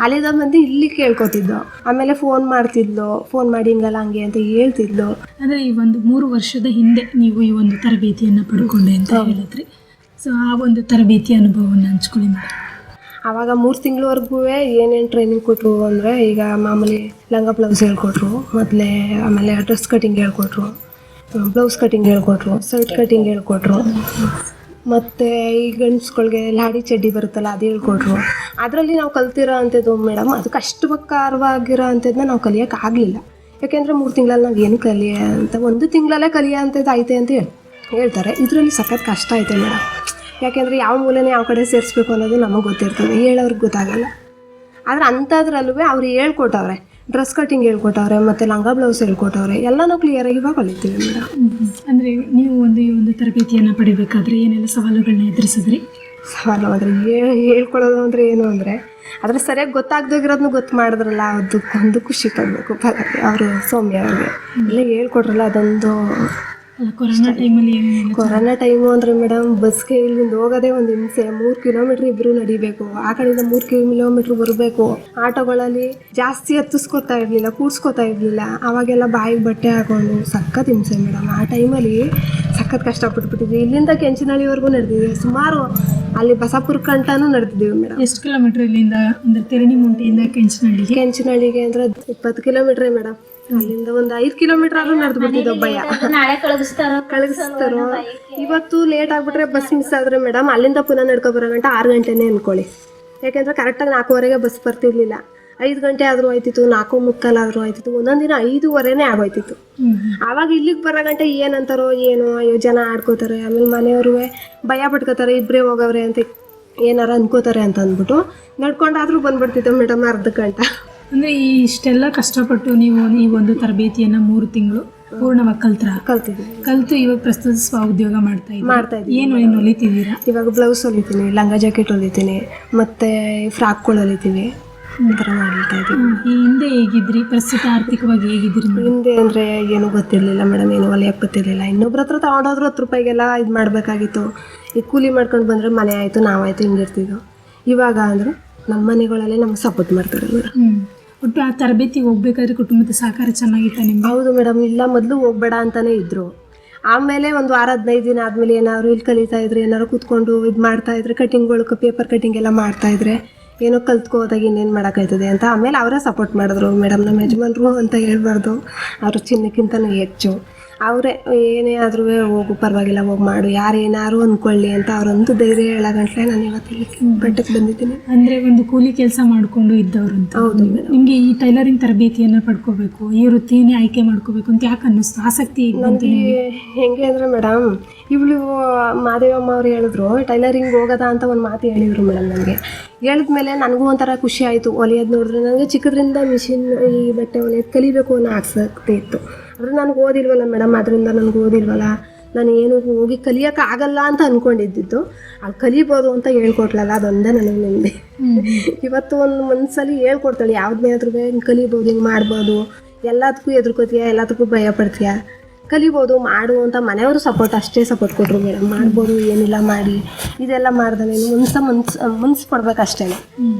ಅಲ್ಲಿಂದ ಬಂದು ಇಲ್ಲಿ ಕೇಳ್ಕೊತಿದ್ದು. ಆಮೇಲೆ ಫೋನ್ ಮಾಡ್ತಿದ್ಲು, ಫೋನ್ ಮಾಡಿ ಹಿಂಗಲ್ಲ ಹಂಗೆ ಅಂತ ಹೇಳ್ತಿದ್ಲು. ಅಂದರೆ ಈ ಒಂದು 3 ವರ್ಷದ ಹಿಂದೆ ನೀವು ಈ ಒಂದು ತರಬೇತಿಯನ್ನು ಪಡ್ಕೊಂಡೆ ಅಂತ ಹೇಳಿದ್ರಿ. ಸೊ ಆ ಒಂದು ತರಬೇತಿ ಅನುಭವವನ್ನು ಹಂಚ್ಕೊಳ್ಳಿ ಮೇಡಮ್. ಆವಾಗ 3 ತಿಂಗಳವರೆಗೂ ಏನೇನು ಟ್ರೈನಿಂಗ್ ಕೊಟ್ಟರು ಅಂದರೆ, ಈಗ ಮಾಮೂಲಿ ಲಂಗ ಬ್ಲೌಸ್ ಹೇಳ್ಕೊಟ್ರು ಮೊದಲೇ, ಆಮೇಲೆ ಡ್ರೆಸ್ ಕಟಿಂಗ್ ಹೇಳ್ಕೊಟ್ರು, ಬ್ಲೌಸ್ ಕಟಿಂಗ್ ಹೇಳ್ಕೊಟ್ರು, ಶರ್ಟ್ ಕಟಿಂಗ್ ಹೇಳ್ಕೊಟ್ರು, ಮತ್ತು ಈ ಗಂಡ್ಸ್ಗಳಿಗೆ ಲಾಡಿ ಚಡ್ಡಿ ಬರುತ್ತಲ್ಲ ಅದು ಹೇಳ್ಕೊಟ್ರು. ಅದರಲ್ಲಿ ನಾವು ಕಲ್ತಿರೋ ಅಂಥದ್ದು ಮೇಡಮ್, ಅದು ಕಷ್ಟಪಕ್ಕಾರವಾಗಿರೋ ಅಂಥದ್ದನ್ನ ನಾವು ಕಲಿಯೋಕ್ಕಾಗಲಿಲ್ಲ. ಯಾಕೆಂದರೆ 3 ತಿಂಗಳಲ್ಲಿ ನಾವು ಏನು ಕಲಿಯ ಅಂತ 1 ತಿಂಗಳಲ್ಲೇ ಕಲಿಯ ಅಂತದ್ದು ಐತೆ ಅಂತ ಹೇಳ್ತಾರೆ. ಇದರಲ್ಲಿ ಸಖತ್ ಕಷ್ಟ ಐತೆ ಮೇಡಮ್. ಯಾಕೆಂದರೆ ಯಾವ ಮೂಲೆನೇ ಯಾವ ಕಡೆ ಸೇರಿಸ್ಬೇಕು ಅನ್ನೋದು ನಮಗೆ ಗೊತ್ತಿರ್ತದೆ, ಹೇಳೋರ್ಗೆ ಗೊತ್ತಾಗಲ್ಲ. ಆದರೆ ಅಂಥದ್ರಲ್ಲೂ ಅವ್ರು ಹೇಳ್ಕೊಟ್ಟವ್ರೆ, ಡ್ರೆಸ್ ಕಟಿಂಗ್ ಹೇಳ್ಕೊಟ್ಟವ್ರೆ, ಮತ್ತು ಲಂಗ ಬ್ಲೌಸ್ ಹೇಳ್ಕೊಟ್ಟವ್ರೆ, ಎಲ್ಲನೂ ಕ್ಲಿಯರಾಗಿ ಇವಾಗ ಕಲಿತೀವಿ ಮೇಡಮ್. ಅಂದರೆ ನೀವು ಈ ಒಂದು ತರಬೇತಿಯನ್ನು ಪಡಿಬೇಕಾದ್ರೆ ಏನೆಲ್ಲ ಸವಾಲುಗಳನ್ನ ಎದುರಿಸಿದ್ರಿ? ಸವಾಲು ಅಂದರೆ ಹೇಳ್ಕೊಡೋದು ಅಂದರೆ ಏನು ಅಂದರೆ ಆದರೆ ಸರಿಯಾಗಿ ಗೊತ್ತಾಗ್ದೋಗಿರೋದನ್ನು ಗೊತ್ತು ಮಾಡಿದ್ರಲ್ಲ, ಅದಕ್ಕೊಂದು ಖುಷಿ ಪಡಬೇಕು ಅವರು ಸೌಮ್ಯ ಅವ್ರಿಗೆ ಎಲ್ಲ ಹೇಳ್ಕೊಟ್ರಲ್ಲ, ಅದೊಂದು. ಕೊರೋನಾ ಟೈಮು ಅಂದರೆ ಮೇಡಮ್ ಬಸ್ಗೆ ಇಲ್ಲಿಂದ ಹೋಗೋದೇ ಒಂದು ಹಿಂಸೆ. 3 ಕಿಲೋಮೀಟ್ರ್ ಇಬ್ಬರು ನಡಿಬೇಕು, ಆ ಕಡೆಯಿಂದ 3 ಕಿಲೋಮೀಟ್ರ್ ಬರಬೇಕು. ಆಟೋಗಳಲ್ಲಿ ಜಾಸ್ತಿ ಹತ್ತಿಸ್ಕೊತಾ ಇರಲಿಲ್ಲ, ಕೂಡ್ಸ್ಕೊತಾ ಇರಲಿಲ್ಲ. ಅವಾಗೆಲ್ಲ ಬಾಯಿಗೆ ಬಟ್ಟೆ ಹಾಕೊಂಡು ಸಖತ್ ಹಿಂಸೆ ಮೇಡಮ್. ಆ ಟೈಮಲ್ಲಿ ಸಖತ್ ಕಷ್ಟಪಟ್ಬಿಟ್ಟಿದ್ವಿ. ಇಲ್ಲಿಂದ ಕೆಂಚನಹಳ್ಳಿವರೆಗೂ ನಡೆದಿದ್ದೀವಿ, ಸುಮಾರು ಅಲ್ಲಿ ಬಸಾಪುರ ಕಂಟನೂ ನಡೆದಿದ್ದೀವಿ ಮೇಡಮ್. ಎಷ್ಟು ಕಿಲೋಮೀಟ್ರ್ ಇಲ್ಲಿಂದ? ಅಂದರೆ ತೆರಣಿಮುಂಟಿಯಿಂದ ಕೆಂಚನಹಳ್ಳಿಗೆ ಅಂದರೆ 20 ಕಿಲೋಮೀಟ್ರೇ ಮೇಡಮ್. ಅಲ್ಲಿಂದ ಒಂದು 5 ಕಿಲೋಮೀಟರ್ ಆದ್ರೂ ನಡೆದು ಬಿಟ್ಟಿದ್ದು ಭಯ, ಕಳಿಸ್ತಾರೋ. ಇವತ್ತು ಲೇಟ್ ಆಗ್ಬಿಟ್ರೆ ಬಸ್ ಮಿಸ್ ಆದ್ರೆ ಮೇಡಮ್ ಅಲ್ಲಿಂದ ಪುನಃ ನಡ್ಕೊ ಬರೋ ಗಂಟೆ 6 ಗಂಟೆನೇ ಅನ್ಕೊಳ್ಳಿ. ಯಾಕೆಂದ್ರೆ ಕರೆಕ್ಟಾಗಿ 4:15ಗೆ ಬಸ್ ಬರ್ತಿರ್ಲಿಲ್ಲ. 5 ಗಂಟೆ ಆದ್ರೂ ಆಯ್ತಿತ್ತು, 4:45 ಆದ್ರೂ ಆಯ್ತಿತ್ತು, ಒಂದೊಂದು ದಿನ 5:15ನೇ ಆಗೋಯ್ತಿತ್ತು. ಆವಾಗ ಇಲ್ಲಿಗೆ ಬರೋ ಗಂಟೆ ಏನಂತಾರೋ ಏನೋ, ಅಯ್ಯೋ ಜನ ಆಡ್ಕೋತಾರೆ, ಆಮೇಲೆ ಮನೆಯವ್ರು ಭಯ ಪಟ್ಕೋತಾರೆ, ಇಬ್ಬರೇ ಹೋಗವ್ರೆ ಅಂತ ಏನಾರ ಅನ್ಕೋತಾರೆ ಅಂತ ಅಂದ್ಬಿಟ್ಟು ನಡ್ಕೊಂಡಾದ್ರೂ ಬಂದ್ಬಿಡ್ತಿತ್ತು ಮೇಡಮ್ ಅರ್ಧ ಗಂಟೆ. ಅಂದರೆ ಇಷ್ಟೆಲ್ಲ ಕಷ್ಟಪಟ್ಟು ನೀವು ಈ ಒಂದು ತರಬೇತಿಯನ್ನು 3 ತಿಂಗಳು ಪೂರ್ಣವಾಗಿ ಕಲ್ತು ಇವಾಗ ಪ್ರಸ್ತುತ ಸ್ವಉದ್ಯೋಗ ಮಾಡ್ತಾ ಇದ್ದೀವಿ. ಏನು ಹೊಲಿತಿದ್ದೀರಾ? ಇವಾಗ ಬ್ಲೌಸ್ ಹೊಲಿತೀನಿ, ಲಂಗ ಜಾಕೆಟ್ ಹೊಲಿತೀನಿ, ಮತ್ತು ಫ್ರಾಕ್ಗಳು ಹೊಲಿತೀವಿ, ಈ ಥರ ಮಾಡ್ತಾ ಇದ್ದೀವಿ. ಈ ಹಿಂದೆ ಹೇಗಿದ್ರಿ? ಪ್ರಸ್ತುತ ಆರ್ಥಿಕವಾಗಿ ಹೇಗಿದ್ರಿ? ಹಿಂದೆ ಅಂದರೆ ಏನೂ ಗೊತ್ತಿರಲಿಲ್ಲ ಮೇಡಮ್, ಏನು ಹೊಲಿಯಕ್ಕೆ ಗೊತ್ತಿರಲಿಲ್ಲ. ಇನ್ನೊಬ್ರ ಹತ್ರ ತಗೊಂಡೋದ್ರು 10 ರೂಪಾಯಿಗೆಲ್ಲ ಇದು ಮಾಡಬೇಕಾಗಿತ್ತು. ಈ ಕೂಲಿ ಮಾಡ್ಕೊಂಡು ಬಂದರೆ ಮನೆ ಆಯಿತು, ನಾವಾಯಿತು, ಹಿಂಗಿರ್ತಿದ್ದೋ. ಇವಾಗ ಅಂದರೆ ನಮ್ಮ ಮನೆಗಳಲ್ಲೇ ನಮ್ಗೆ ಸಪೋರ್ಟ್ ಮಾಡ್ತಾರೆ ಮೇಡಮ್. ಒಟ್ಟು ಆ ತರಬೇತಿಗೆ ಹೋಗ್ಬೇಕಾದ್ರೆ ಕುಟುಂಬದ ಸಹಕಾರ ಚೆನ್ನಾಗಿತ್ತ ನಿಮ್ಗೆ? ಹೌದು ಮೇಡಮ್. ಇಲ್ಲ ಮೊದಲು ಹೋಗ್ಬೇಡ ಅಂತಲೇ ಇದ್ದರು. ಆಮೇಲೆ ಒಂದು ವಾರ 15 ದಿನ ಆದಮೇಲೆ ಏನಾದ್ರು ಇಲ್ಲಿ ಕಲಿತಾ ಇದ್ರೆ, ಏನಾದ್ರು ಕೂತ್ಕೊಂಡು ಇದು ಮಾಡ್ತಾಯಿದ್ರೆ, ಕಟಿಂಗ್ಗಳು ಪೇಪರ್ ಕಟಿಂಗ್ ಎಲ್ಲ ಮಾಡ್ತಾಯಿದ್ರೆ, ಏನೋ ಕಲ್ತ್ಕೋದಾಗ ಇನ್ನೇನು ಮಾಡೋಕ್ಕಾಯ್ತದೆ ಅಂತ ಆಮೇಲೆ ಅವರೇ ಸಪೋರ್ಟ್ ಮಾಡಿದ್ರು ಮೇಡಮ್. ನಮ್ಮ ಯಜಮಾನ್ರು ಅಂತ ಹೇಳ್ಬಾರ್ದು, ಅವರು ಚಿನ್ನಕ್ಕಿಂತನೂ ಹೆಚ್ಚು. ಅವರೇ ಏನೇ ಆದ್ರೂ ಹೋಗು ಪರವಾಗಿಲ್ಲ, ಹೋಗಿ ಮಾಡು, ಯಾರು ಏನಾರು ಅಂದ್ಕೊಳ್ಳಿ ಅಂತ ಅವರೊಂದು ಧೈರ್ಯ ಹೇಳೋಗಂಟ್ಲೆ ನಾನು ಇವತ್ತಿಲ್ಲಿ ಬೆಟ್ಟಕ್ಕೆ ಬಂದಿದ್ದೀನಿ. ಅಂದರೆ ಒಂದು ಕೂಲಿ ಕೆಲಸ ಮಾಡಿಕೊಂಡು ಇದ್ದವರು ಅಂತ. ಹೌದು. ನಿಮಗೆ ಈ ಟೈಲರಿಂಗ್ ತರಬೇತಿಯನ್ನು ಪಡ್ಕೋಬೇಕು, ಈ ವೃತ್ತಿನೇ ಆಯ್ಕೆ ಮಾಡ್ಕೋಬೇಕು ಅಂತ ಯಾಕೆ ಅನ್ನಿಸ್ತು? ಆಸಕ್ತಿ ನನಗೆ ಹೆಂಗೆ ಅಂದರೆ ಮೇಡಮ್, ಇವಳು ಮಾದೇವಮ್ಮ ಅವ್ರು ಹೇಳಿದ್ರು ಟೈಲರಿಂಗ್ ಹೋಗೋದಾ ಅಂತ ಒಂದು ಮಾತು ಹೇಳಿದರು ಮೇಡಮ್. ನನಗೆ ಹೇಳಿದ್ಮೇಲೆ ನನಗೂ ಒಂಥರ ಖುಷಿ ಆಯಿತು. ಹೊಲಿಯೋದು ನೋಡಿದ್ರೆ ನನಗೆ ಚಿಕ್ಕದ್ರಿಂದ ಮಿಷಿನ್ ಈ ಬಟ್ಟೆ ಹೊಲಿಯೋದು ಕಲಿಬೇಕು ಅನ್ನೋ ಆಸಕ್ತಿ ಇತ್ತು. ಆದರೆ ನನಗೆ ಓದಿಲ್ವಲ್ಲ ಮೇಡಮ್, ಅದರಿಂದ ನನಗೆ ಓದಿಲ್ವಲ್ಲ, ನಾನು ಏನು ಹೋಗಿ ಕಲಿಯೋಕ್ಕಾಗಲ್ಲ ಅಂತ ಅಂದ್ಕೊಂಡಿದ್ದು. ಅಲ್ಲಿ ಕಲಿಬೋದು ಅಂತ ಹೇಳ್ಕೊಟ್ಲಲ್ಲ, ಅದೊಂದೇ ನನಗೆ ನೆಮ್ಮದಿ. ಇವತ್ತು ಒಂದು ಮನಸ್ಸಲ್ಲಿ ಹೇಳ್ಕೊಡ್ತಾಳೆ, ಯಾವುದನ್ನೇ ಆದ್ರೂ ಹಿಂಗೆ ಕಲಿಬೋದು, ಹಿಂಗೆ ಮಾಡ್ಬೋದು, ಎಲ್ಲದಕ್ಕೂ ಎದುರ್ಕೋತೀಯ, ಎಲ್ಲದಕ್ಕೂ ಭಯ ಪಡ್ತೀಯ, ಕಲಿಬೋದು, ಮಾಡು ಅಂತ ಮನೆಯವರು ಅಷ್ಟೇ ಸಪೋರ್ಟ್ ಕೊಟ್ಟರು ಮೇಡಮ್. ಮಾಡ್ಬೋದು, ಏನಿಲ್ಲ ಮಾಡಿ, ಇದೆಲ್ಲ ಮಾಡ್ದೆ ಮನ್ಸು ಪಡ್ಬೇಕಷ್ಟೇ.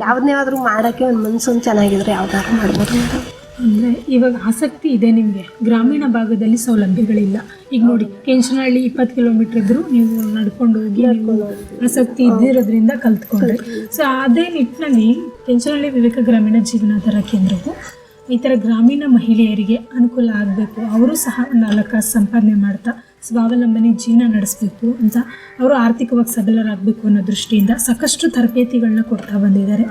ಯಾವುದನ್ನೇ ಆದರೂ ಮಾಡೋಕ್ಕೆ ಒಂದು ಮನ್ಸೊಂದು ಚೆನ್ನಾಗಿದ್ರೆ ಯಾವ್ದಾದ್ರು ಮಾಡ್ಬೋದು ಮೇಡಮ್. ಅಂದರೆ ಇವಾಗ ಆಸಕ್ತಿ ಇದೆ ನಿಮಗೆ. ಗ್ರಾಮೀಣ ಭಾಗದಲ್ಲಿ ಸೌಲಭ್ಯಗಳಿಲ್ಲ. ಈಗ ನೋಡಿ, ಕೆಂಚನಹಳ್ಳಿ 20 ಕಿಲೋಮೀಟ್ರ್ ಇದ್ದರೂ ನೀವು ನಡ್ಕೊಂಡು ಹೋಗಿ ಆಸಕ್ತಿ ಇದ್ದಿರೋದ್ರಿಂದ ಕಲ್ತ್ಕೊಂಡ್ರಿ. ಸೊ ಅದೇ ನಿಟ್ಟಿನಲ್ಲಿ ಕೆಂಚನಹಳ್ಳಿ ವಿವೇಕ ಗ್ರಾಮೀಣ ಜೀವನಾಧಾರ ಕೇಂದ್ರವು ಈ ಥರ ಗ್ರಾಮೀಣ ಮಹಿಳೆಯರಿಗೆ ಅನುಕೂಲ ಆಗಬೇಕು, ಅವರು ಸಹ 4 ಕಾಸು ಸಂಪಾದನೆ ಮಾಡ್ತಾ ಸ್ವಾವಲಂಬನೆ ಜೀವನ ನಡೆಸಬೇಕು ಅಂತ, ಅವರು ಆರ್ಥಿಕವಾಗಿ ಸಬಲರಾಗಬೇಕು ಅನ್ನೋ ದೃಷ್ಟಿಯಿಂದ ಸಾಕಷ್ಟು ತರಬೇತಿಗಳನ್ನ ಕೊಡ್ತಾ ಬಂದಿದ್ದಾರೆ.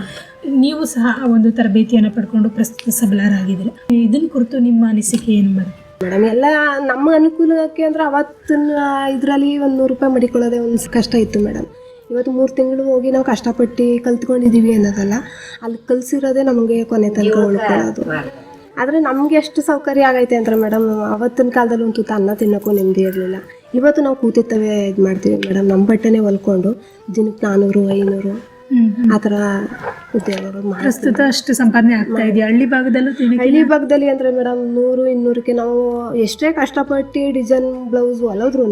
ನೀವು ಸಹ ಆ ಒಂದು ತರಬೇತಿಯನ್ನು ಪಡ್ಕೊಂಡು ಪ್ರಸ್ತುತ ಸಬಲರಾಗಿದ್ದೀರಿ. ಇದನ್ನ ಕುರಿತು ನಿಮ್ಮ ಅನಿಸಿಕೆ ಏನು ಮೇಡಮ್? ಎಲ್ಲ ನಮ್ಮ ಅನುಕೂಲಕ್ಕೆ ಅಂದರೆ ಅವತ್ತಿನ ಇದರಲ್ಲಿ ಒಂದು 100 ರೂಪಾಯಿ ಮಡಿಕೊಳ್ಳೋದೇ ಒಂದು ಕಷ್ಟ ಇತ್ತು ಮೇಡಮ್. ಇವತ್ತು 3 ತಿಂಗಳು ಹೋಗಿ ನಾವು ಕಷ್ಟಪಟ್ಟು ಕಲ್ತ್ಕೊಂಡಿದ್ದೀವಿ ಅನ್ನೋದಲ್ಲ, ಅಲ್ಲಿ ಕಲಿಸಿರೋದೇ ನಮಗೆ ಕೊನೆ ತನಕ ಉಳ್ಕೊಳ್ಳೋದು. ಆದರೆ ನಮಗೆ ಎಷ್ಟು ಸೌಕರ್ಯ ಆಗೈತೆ ಅಂದರೆ ಮೇಡಮ್, ಅವತ್ತಿನ ಕಾಲದಲ್ಲಿ ಒಂದು ತುತ್ತ ಅನ್ನ ತಿನ್ನೋಕ್ಕೂ ನೆಮ್ಮದಿ ಇರಲಿಲ್ಲ. ಇವತ್ತು ನಾವು ಕೂತಿರ್ತವೆ ಇದು ಮಾಡ್ತೀವಿ ಮೇಡಮ್, ನಮ್ಮ ಬಟ್ಟೆನೇ ಹೊಲ್ಕೊಂಡು ದಿನಕ್ಕೆ 400-500 ಆ ಥರ ಉದ್ಯೋಗಗಳು ಪ್ರಸ್ತುತ ಅಷ್ಟು ಸಂಪಾದನೆ ಆಗ್ತಾ ಇದೆಯಾ? ಹಳ್ಳಿ ಭಾಗದಲ್ಲಿ ಅಂದರೆ ಮೇಡಮ್ 100-200ಕ್ಕೆ ನಾವು ಎಷ್ಟೇ ಕಷ್ಟಪಟ್ಟು ಡಿಸೈನ್ ಬ್ಲೌಸ್ ಹೊಲೋದ್ರೂ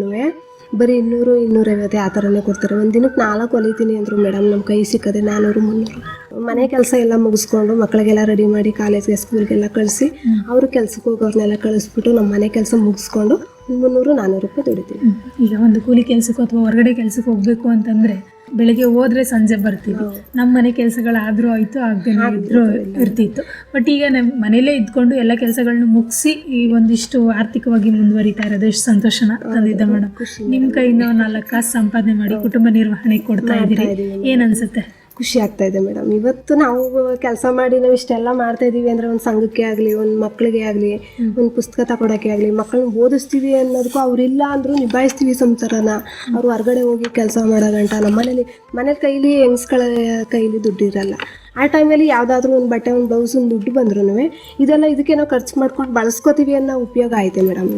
ಬರೀ 200-250 ಆ ಥರನೇ ಕೊಡ್ತಾರೆ. ಒಂದು ದಿನಕ್ಕೆ 4 ಹೊಲಿತೀನಿ ಅಂದರು ಮೇಡಮ್, ನಮ್ಮ ಕೈ ಸಿಕ್ಕದೆ 400-300. ಮನೆ ಕೆಲಸ ಎಲ್ಲ ಮುಗಿಸ್ಕೊಂಡು ಮಕ್ಕಳಿಗೆಲ್ಲ ರೆಡಿ ಮಾಡಿ ಕಾಲೇಜ್ಗೆ ಸ್ಕೂಲ್ಗೆಲ್ಲ ಕಳಿಸಿ, ಅವರು ಕೆಲ್ಸಕ್ಕೆ ಹೋಗೋರ್ನೆಲ್ಲ ಕಳಿಸ್ಬಿಟ್ಟು ನಮ್ಮ ಮನೆ ಕೆಲಸ ಮುಗಿಸ್ಕೊಂಡು 300-400 ರೂಪಾಯಿ ದುಡಿತೀವಿ. ಈಗ ಒಂದು ಕೂಲಿ ಕೆಲಸಕ್ಕೂ ಅಥವಾ ಹೊರಗಡೆ ಕೆಲಸಕ್ಕೆ ಹೋಗಬೇಕು ಅಂತಂದರೆ ಬೆಳಗ್ಗೆ ಹೋದರೆ ಸಂಜೆ ಬರ್ತೀವಿ. ನಮ್ಮ ಮನೆ ಕೆಲಸಗಳಾದರೂ ಆಯಿತು, ಆಗದೇನೆ ಇದ್ರೂ ಇರ್ತಿತ್ತು. ಬಟ್ ಈಗ ನಮ್ಮ ಮನೇಲೇ ಇದ್ಕೊಂಡು ಎಲ್ಲ ಕೆಲಸಗಳನ್ನ ಮುಗಿಸಿ ಈ ಒಂದಿಷ್ಟು ಆರ್ಥಿಕವಾಗಿ ಮುಂದುವರಿತಾ ಇರೋದು ಎಷ್ಟು ಸಂತೋಷನ ತಂದಿದ್ದೆ ಮೇಡಮ್. ನಿಮ್ಮ ಕೈಯಿಂದ 4 ಕಾಸು ಸಂಪಾದನೆ ಮಾಡಿ ಕುಟುಂಬ ನಿರ್ವಹಣೆ ಕೊಡ್ತಾ ಇದ್ದೀರಿ, ಏನು ಅನಿಸುತ್ತೆ? ಖುಷಿ ಆಗ್ತಾ ಇದೆ ಮೇಡಮ್. ಇವತ್ತು ನಾವು ಕೆಲಸ ಮಾಡಿ ನಾವು ಇಷ್ಟೆಲ್ಲ ಮಾಡ್ತಾ ಇದೀವಿ ಅಂದರೆ ಒಂದು ಸಂಘಕ್ಕೆ ಆಗಲಿ, ಒಂದು ಮಕ್ಕಳಿಗೆ ಆಗಲಿ, ಒಂದು ಪುಸ್ತಕ ತಗೊಳಕ್ಕೆ ಆಗಲಿ, ಮಕ್ಕಳನ್ನ ಓದಿಸ್ತೀವಿ ಅನ್ನೋದಕ್ಕೂ ಅವರಿಲ್ಲ ಅಂದರೂ ನಿಭಾಯಿಸ್ತೀವಿ ಸಂಸಾರನ. ಅವರು ಹೊರಗಡೆ ಹೋಗಿ ಕೆಲಸ ಮಾಡೋ ಗಂಟ ನಮ್ಮ ಮನೇಲಿ ಕೈಲಿ ಹೆಂಗ್ಸ್ಗಳ ಕೈಲಿ ದುಡ್ಡು ಇರಲ್ಲ. ಆ ಟೈಮಲ್ಲಿ ಯಾವುದಾದ್ರೂ ಒಂದು ಬಟ್ಟೆ, ಒಂದು ಬ್ಲೌಸ್, ಒಂದು ದುಡ್ಡು ಬಂದ್ರೂ ಇದೆಲ್ಲ ಇದಕ್ಕೆ ನಾವು ಖರ್ಚು ಮಾಡ್ಕೊಂಡು ಬಳಸ್ಕೋತೀವಿ ಅನ್ನೋ ಉಪಯೋಗ ಐತೆ ಮೇಡಮ್.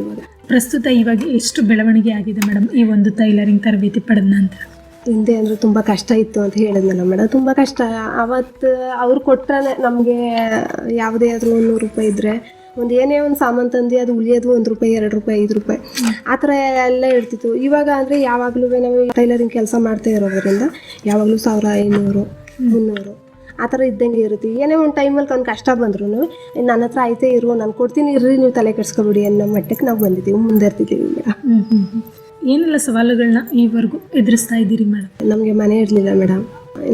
ಪ್ರಸ್ತುತ ಇವಾಗ ಎಷ್ಟು ಬೆಳವಣಿಗೆ ಆಗಿದೆ ಮೇಡಮ್ ಈ ಒಂದು ಟೈಲರಿಂಗ್ ತರಬೇತಿ ಪಡೆದ ನಂತರ? ಹಿಂದೆ ಅಂದರೆ ತುಂಬ ಕಷ್ಟ ಇತ್ತು ಅಂತ ಹೇಳಿದ್ನಲ್ಲ ಮೇಡಮ್, ತುಂಬ ಕಷ್ಟ. ಅವತ್ತು ಅವ್ರು ಕೊಟ್ಟರೆ ನಮಗೆ ಯಾವುದೇ ಆದರೂ 100 ರೂಪಾಯಿ ಇದ್ದರೆ ಏನೇ ಒಂದು ಸಾಮಾನು ತಂದು ಅದು ಉಳಿಯೋದು 1 ರೂಪಾಯಿ, 2 ರೂಪಾಯಿ, 5 ರೂಪಾಯಿ ಆ ಥರ ಎಲ್ಲ ಇರ್ತಿತ್ತು. ಇವಾಗ ಅಂದರೆ ಯಾವಾಗಲೂ ನಾವು ಟೈಲರಿಂಗ್ ಕೆಲಸ ಮಾಡ್ತಾ ಇರೋದ್ರಿಂದ ಯಾವಾಗಲೂ 1500, 300 ಆ ಥರ ಇದ್ದಂಗೆ ಇರುತ್ತೆ. ಏನೇ ಒಂದು ಟೈಮಲ್ಲಿ ಒಂದು ಕಷ್ಟ ಬಂದ್ರೂ ನನ್ನ ಹತ್ರ ಐತೆ ಇರು, ನಾನು ಕೊಡ್ತೀನಿ ಇರ್ರಿ, ನೀವು ತಲೆ ಕೆಡಿಸ್ಕೊಬಿಡಿ ಅನ್ನೋ ಮಟ್ಟಕ್ಕೆ ನಾವು ಬಂದಿದ್ದೀವಿ, ಮುಂದೆ ಇರ್ತಿದ್ದೀವಿ ಮೇಡಮ್. ಏನೆಲ್ಲ ಸವಾಲುಗಳನ್ನ ಈವರೆಗೂ ಎದುರಿಸ್ತಾ ಇದ್ದೀರಿ ಮೇಡಮ್? ನಮಗೆ ಮನೆ ಇರಲಿಲ್ಲ ಮೇಡಮ್,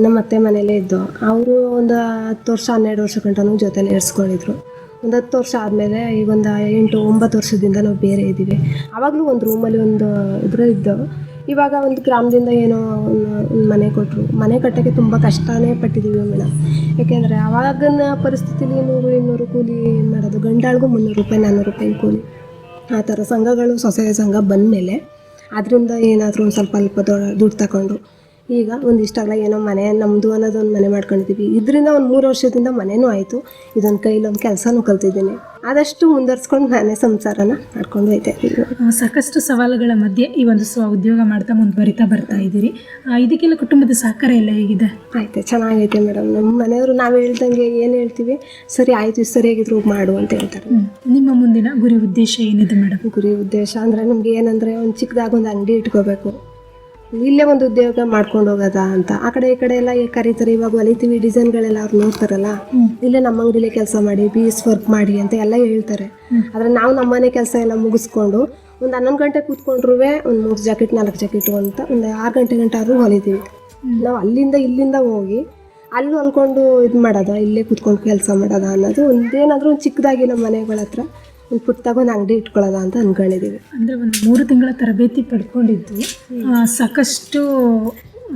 ನಮ್ಮ ಅತ್ತೆ ಮನೆಯಲ್ಲೇ ಇದ್ದು. ಅವರು ಒಂದು 10 ವರ್ಷ 12 ವರ್ಷ ಗಂಟನೂ ಜೊತೆಲಿ ಇರಿಸ್ಕೊಂಡಿದ್ರು. ಒಂದು 10 ವರ್ಷ ಆದಮೇಲೆ ಈಗ ಒಂದು 8-9 ವರ್ಷದಿಂದ ನಾವು ಬೇರೆ ಇದ್ದೀವಿ. ಆವಾಗಲೂ ಒಂದು ರೂಮಲ್ಲಿ ಒಂದು ಇದ್ದು. ಇವಾಗ ಒಂದು ಗ್ರಾಮದಿಂದ ಏನೋ ಒಂದು ಮನೆ ಕೊಟ್ಟರು. ಮನೆ ಕಟ್ಟೋಕ್ಕೆ ತುಂಬ ಕಷ್ಟನೇ ಪಟ್ಟಿದ್ದೀವಿ ಮೇಡಮ್. ಯಾಕೆಂದರೆ ಆವಾಗಿನ ಪರಿಸ್ಥಿತಿಲಿ 100-200 ಕೂಲಿ ಮಾಡೋದು, ಗಂಡಾಳಿಗೂ 300 ರೂಪಾಯಿ 400 ರೂಪಾಯಿ ಕೂಲಿ. ಆ ಥರ ಸಂಘಗಳು, ಸ್ವಸಹಾಯ ಸಂಘ ಬಂದಮೇಲೆ ಅದರಿಂದ ಏನಾದರೂ ಒಂದು ಸ್ವಲ್ಪ ಅಲ್ಪ ದುಡ್ಡು ತಗೊಂಡು ಈಗ ಒಂದಿಷ್ಟಾಗಲ್ಲ ಏನೋ ಮನೆ ನಮ್ಮದು ಅನ್ನೋದೊಂದು ಮನೆ ಮಾಡ್ಕೊಂಡಿದ್ದೀವಿ. ಇದರಿಂದ ಒಂದು 3 ವರ್ಷದಿಂದ ಮನೆಯೂ ಆಯಿತು. ಇದೊಂದು ಕೈಲೊಂದು ಕೆಲಸನೂ ಕಲ್ತಿದ್ದೀನಿ. ಆದಷ್ಟು ಮುಂದುವರ್ಸ್ಕೊಂಡು ಮನೆ ಸಂಸಾರನ ಮಾಡ್ಕೊಂಡು ಹೋಯ್ತಾ ಇದ್ದೀವಿ. ಸಾಕಷ್ಟು ಸವಾಲುಗಳ ಮಧ್ಯೆ ಈ ಒಂದು ಉದ್ಯೋಗ ಮಾಡ್ತಾ ಮುಂದುವರಿತಾ ಬರ್ತಾ ಇದ್ದೀರಿ. ಇದಕ್ಕೆಲ್ಲ ಕುಟುಂಬದ ಸಹಕಾರ ಎಲ್ಲ ಹೇಗಿದೆ? ಆಯ್ತು, ಚೆನ್ನಾಗೈತೆ ಮೇಡಮ್. ನಮ್ಮ ಮನೆಯವರು ನಾವು ಹೇಳ್ದಂಗೆ ಏನು ಹೇಳ್ತೀವಿ, ಸರಿ ಆಯಿತು, ಸರಿಯಾಗಿದ್ರು ಮಾಡು ಅಂತ ಹೇಳ್ತಾರೆ. ನಿಮ್ಮ ಮುಂದಿನ ಗುರಿ ಉದ್ದೇಶ ಏನಿದೆ ಮೇಡಮ್? ಗುರಿ ಉದ್ದೇಶ ಅಂದರೆ ನಮಗೆ ಏನಂದರೆ ಒಂದು ಚಿಕ್ಕದಾಗಿ ಒಂದು ಅಂಗಡಿ ಇಟ್ಕೋಬೇಕು, ಇಲ್ಲೇ ಒಂದು ಉದ್ಯೋಗ ಮಾಡ್ಕೊಂಡು ಹೋಗೋದಾ ಅಂತ. ಆ ಕಡೆ ಈ ಕಡೆ ಎಲ್ಲ ಕರೀತಾರೆ, ಇವಾಗ ಹೊಲಿತೀವಿ ಡಿಸೈನ್ಗಳೆಲ್ಲ ಅವ್ರು ನೋಡ್ತಾರಲ್ಲ, ಇಲ್ಲೇ ನಮ್ಮ ಅಂಗಡಿಲೇ ಕೆಲಸ ಮಾಡಿ, BS ವರ್ಕ್ ಮಾಡಿ ಅಂತ ಎಲ್ಲ ಹೇಳ್ತಾರೆ. ಆದರೆ ನಾವು ನಮ್ಮನೆ ಕೆಲಸ ಎಲ್ಲ ಮುಗಿಸ್ಕೊಂಡು ಒಂದು 11 ಗಂಟೆ ಕೂತ್ಕೊಂಡ್ರೂ ಒಂದು 3 ಜಾಕೆಟ್ 4 ಜಾಕೆಟು ಅಂತ ಒಂದು 6 ಗಂಟೆ ಆದರೂ ಹೊಲಿತೀವಿ ನಾವು. ಇಲ್ಲಿಂದ ಹೋಗಿ ಅಲ್ಲಿ ಹೊಲ್ಕೊಂಡು ಇದು ಮಾಡೋದ, ಇಲ್ಲೇ ಕೂತ್ಕೊಂಡು ಕೆಲಸ ಮಾಡೋದ ಅನ್ನೋದು ಒಂದೇನಾದರೂ ಒಂದು ಚಿಕ್ಕದಾಗಿ ನಮ್ಮ ಮನೆಗಳ ಹತ್ರ ಒಂದು ಪುಟ್ಟದಾಗ ಒಂದು ಅಂಗಡಿ ಇಟ್ಕೊಳ್ಳೋದ ಅಂತ ಅಂದ್ಕೊಂಡಿದ್ದೀವಿ. ಅಂದರೆ ಒಂದು 3 ತಿಂಗಳ ತರಬೇತಿ ಪಡ್ಕೊಂಡಿದ್ದು ಸಾಕಷ್ಟು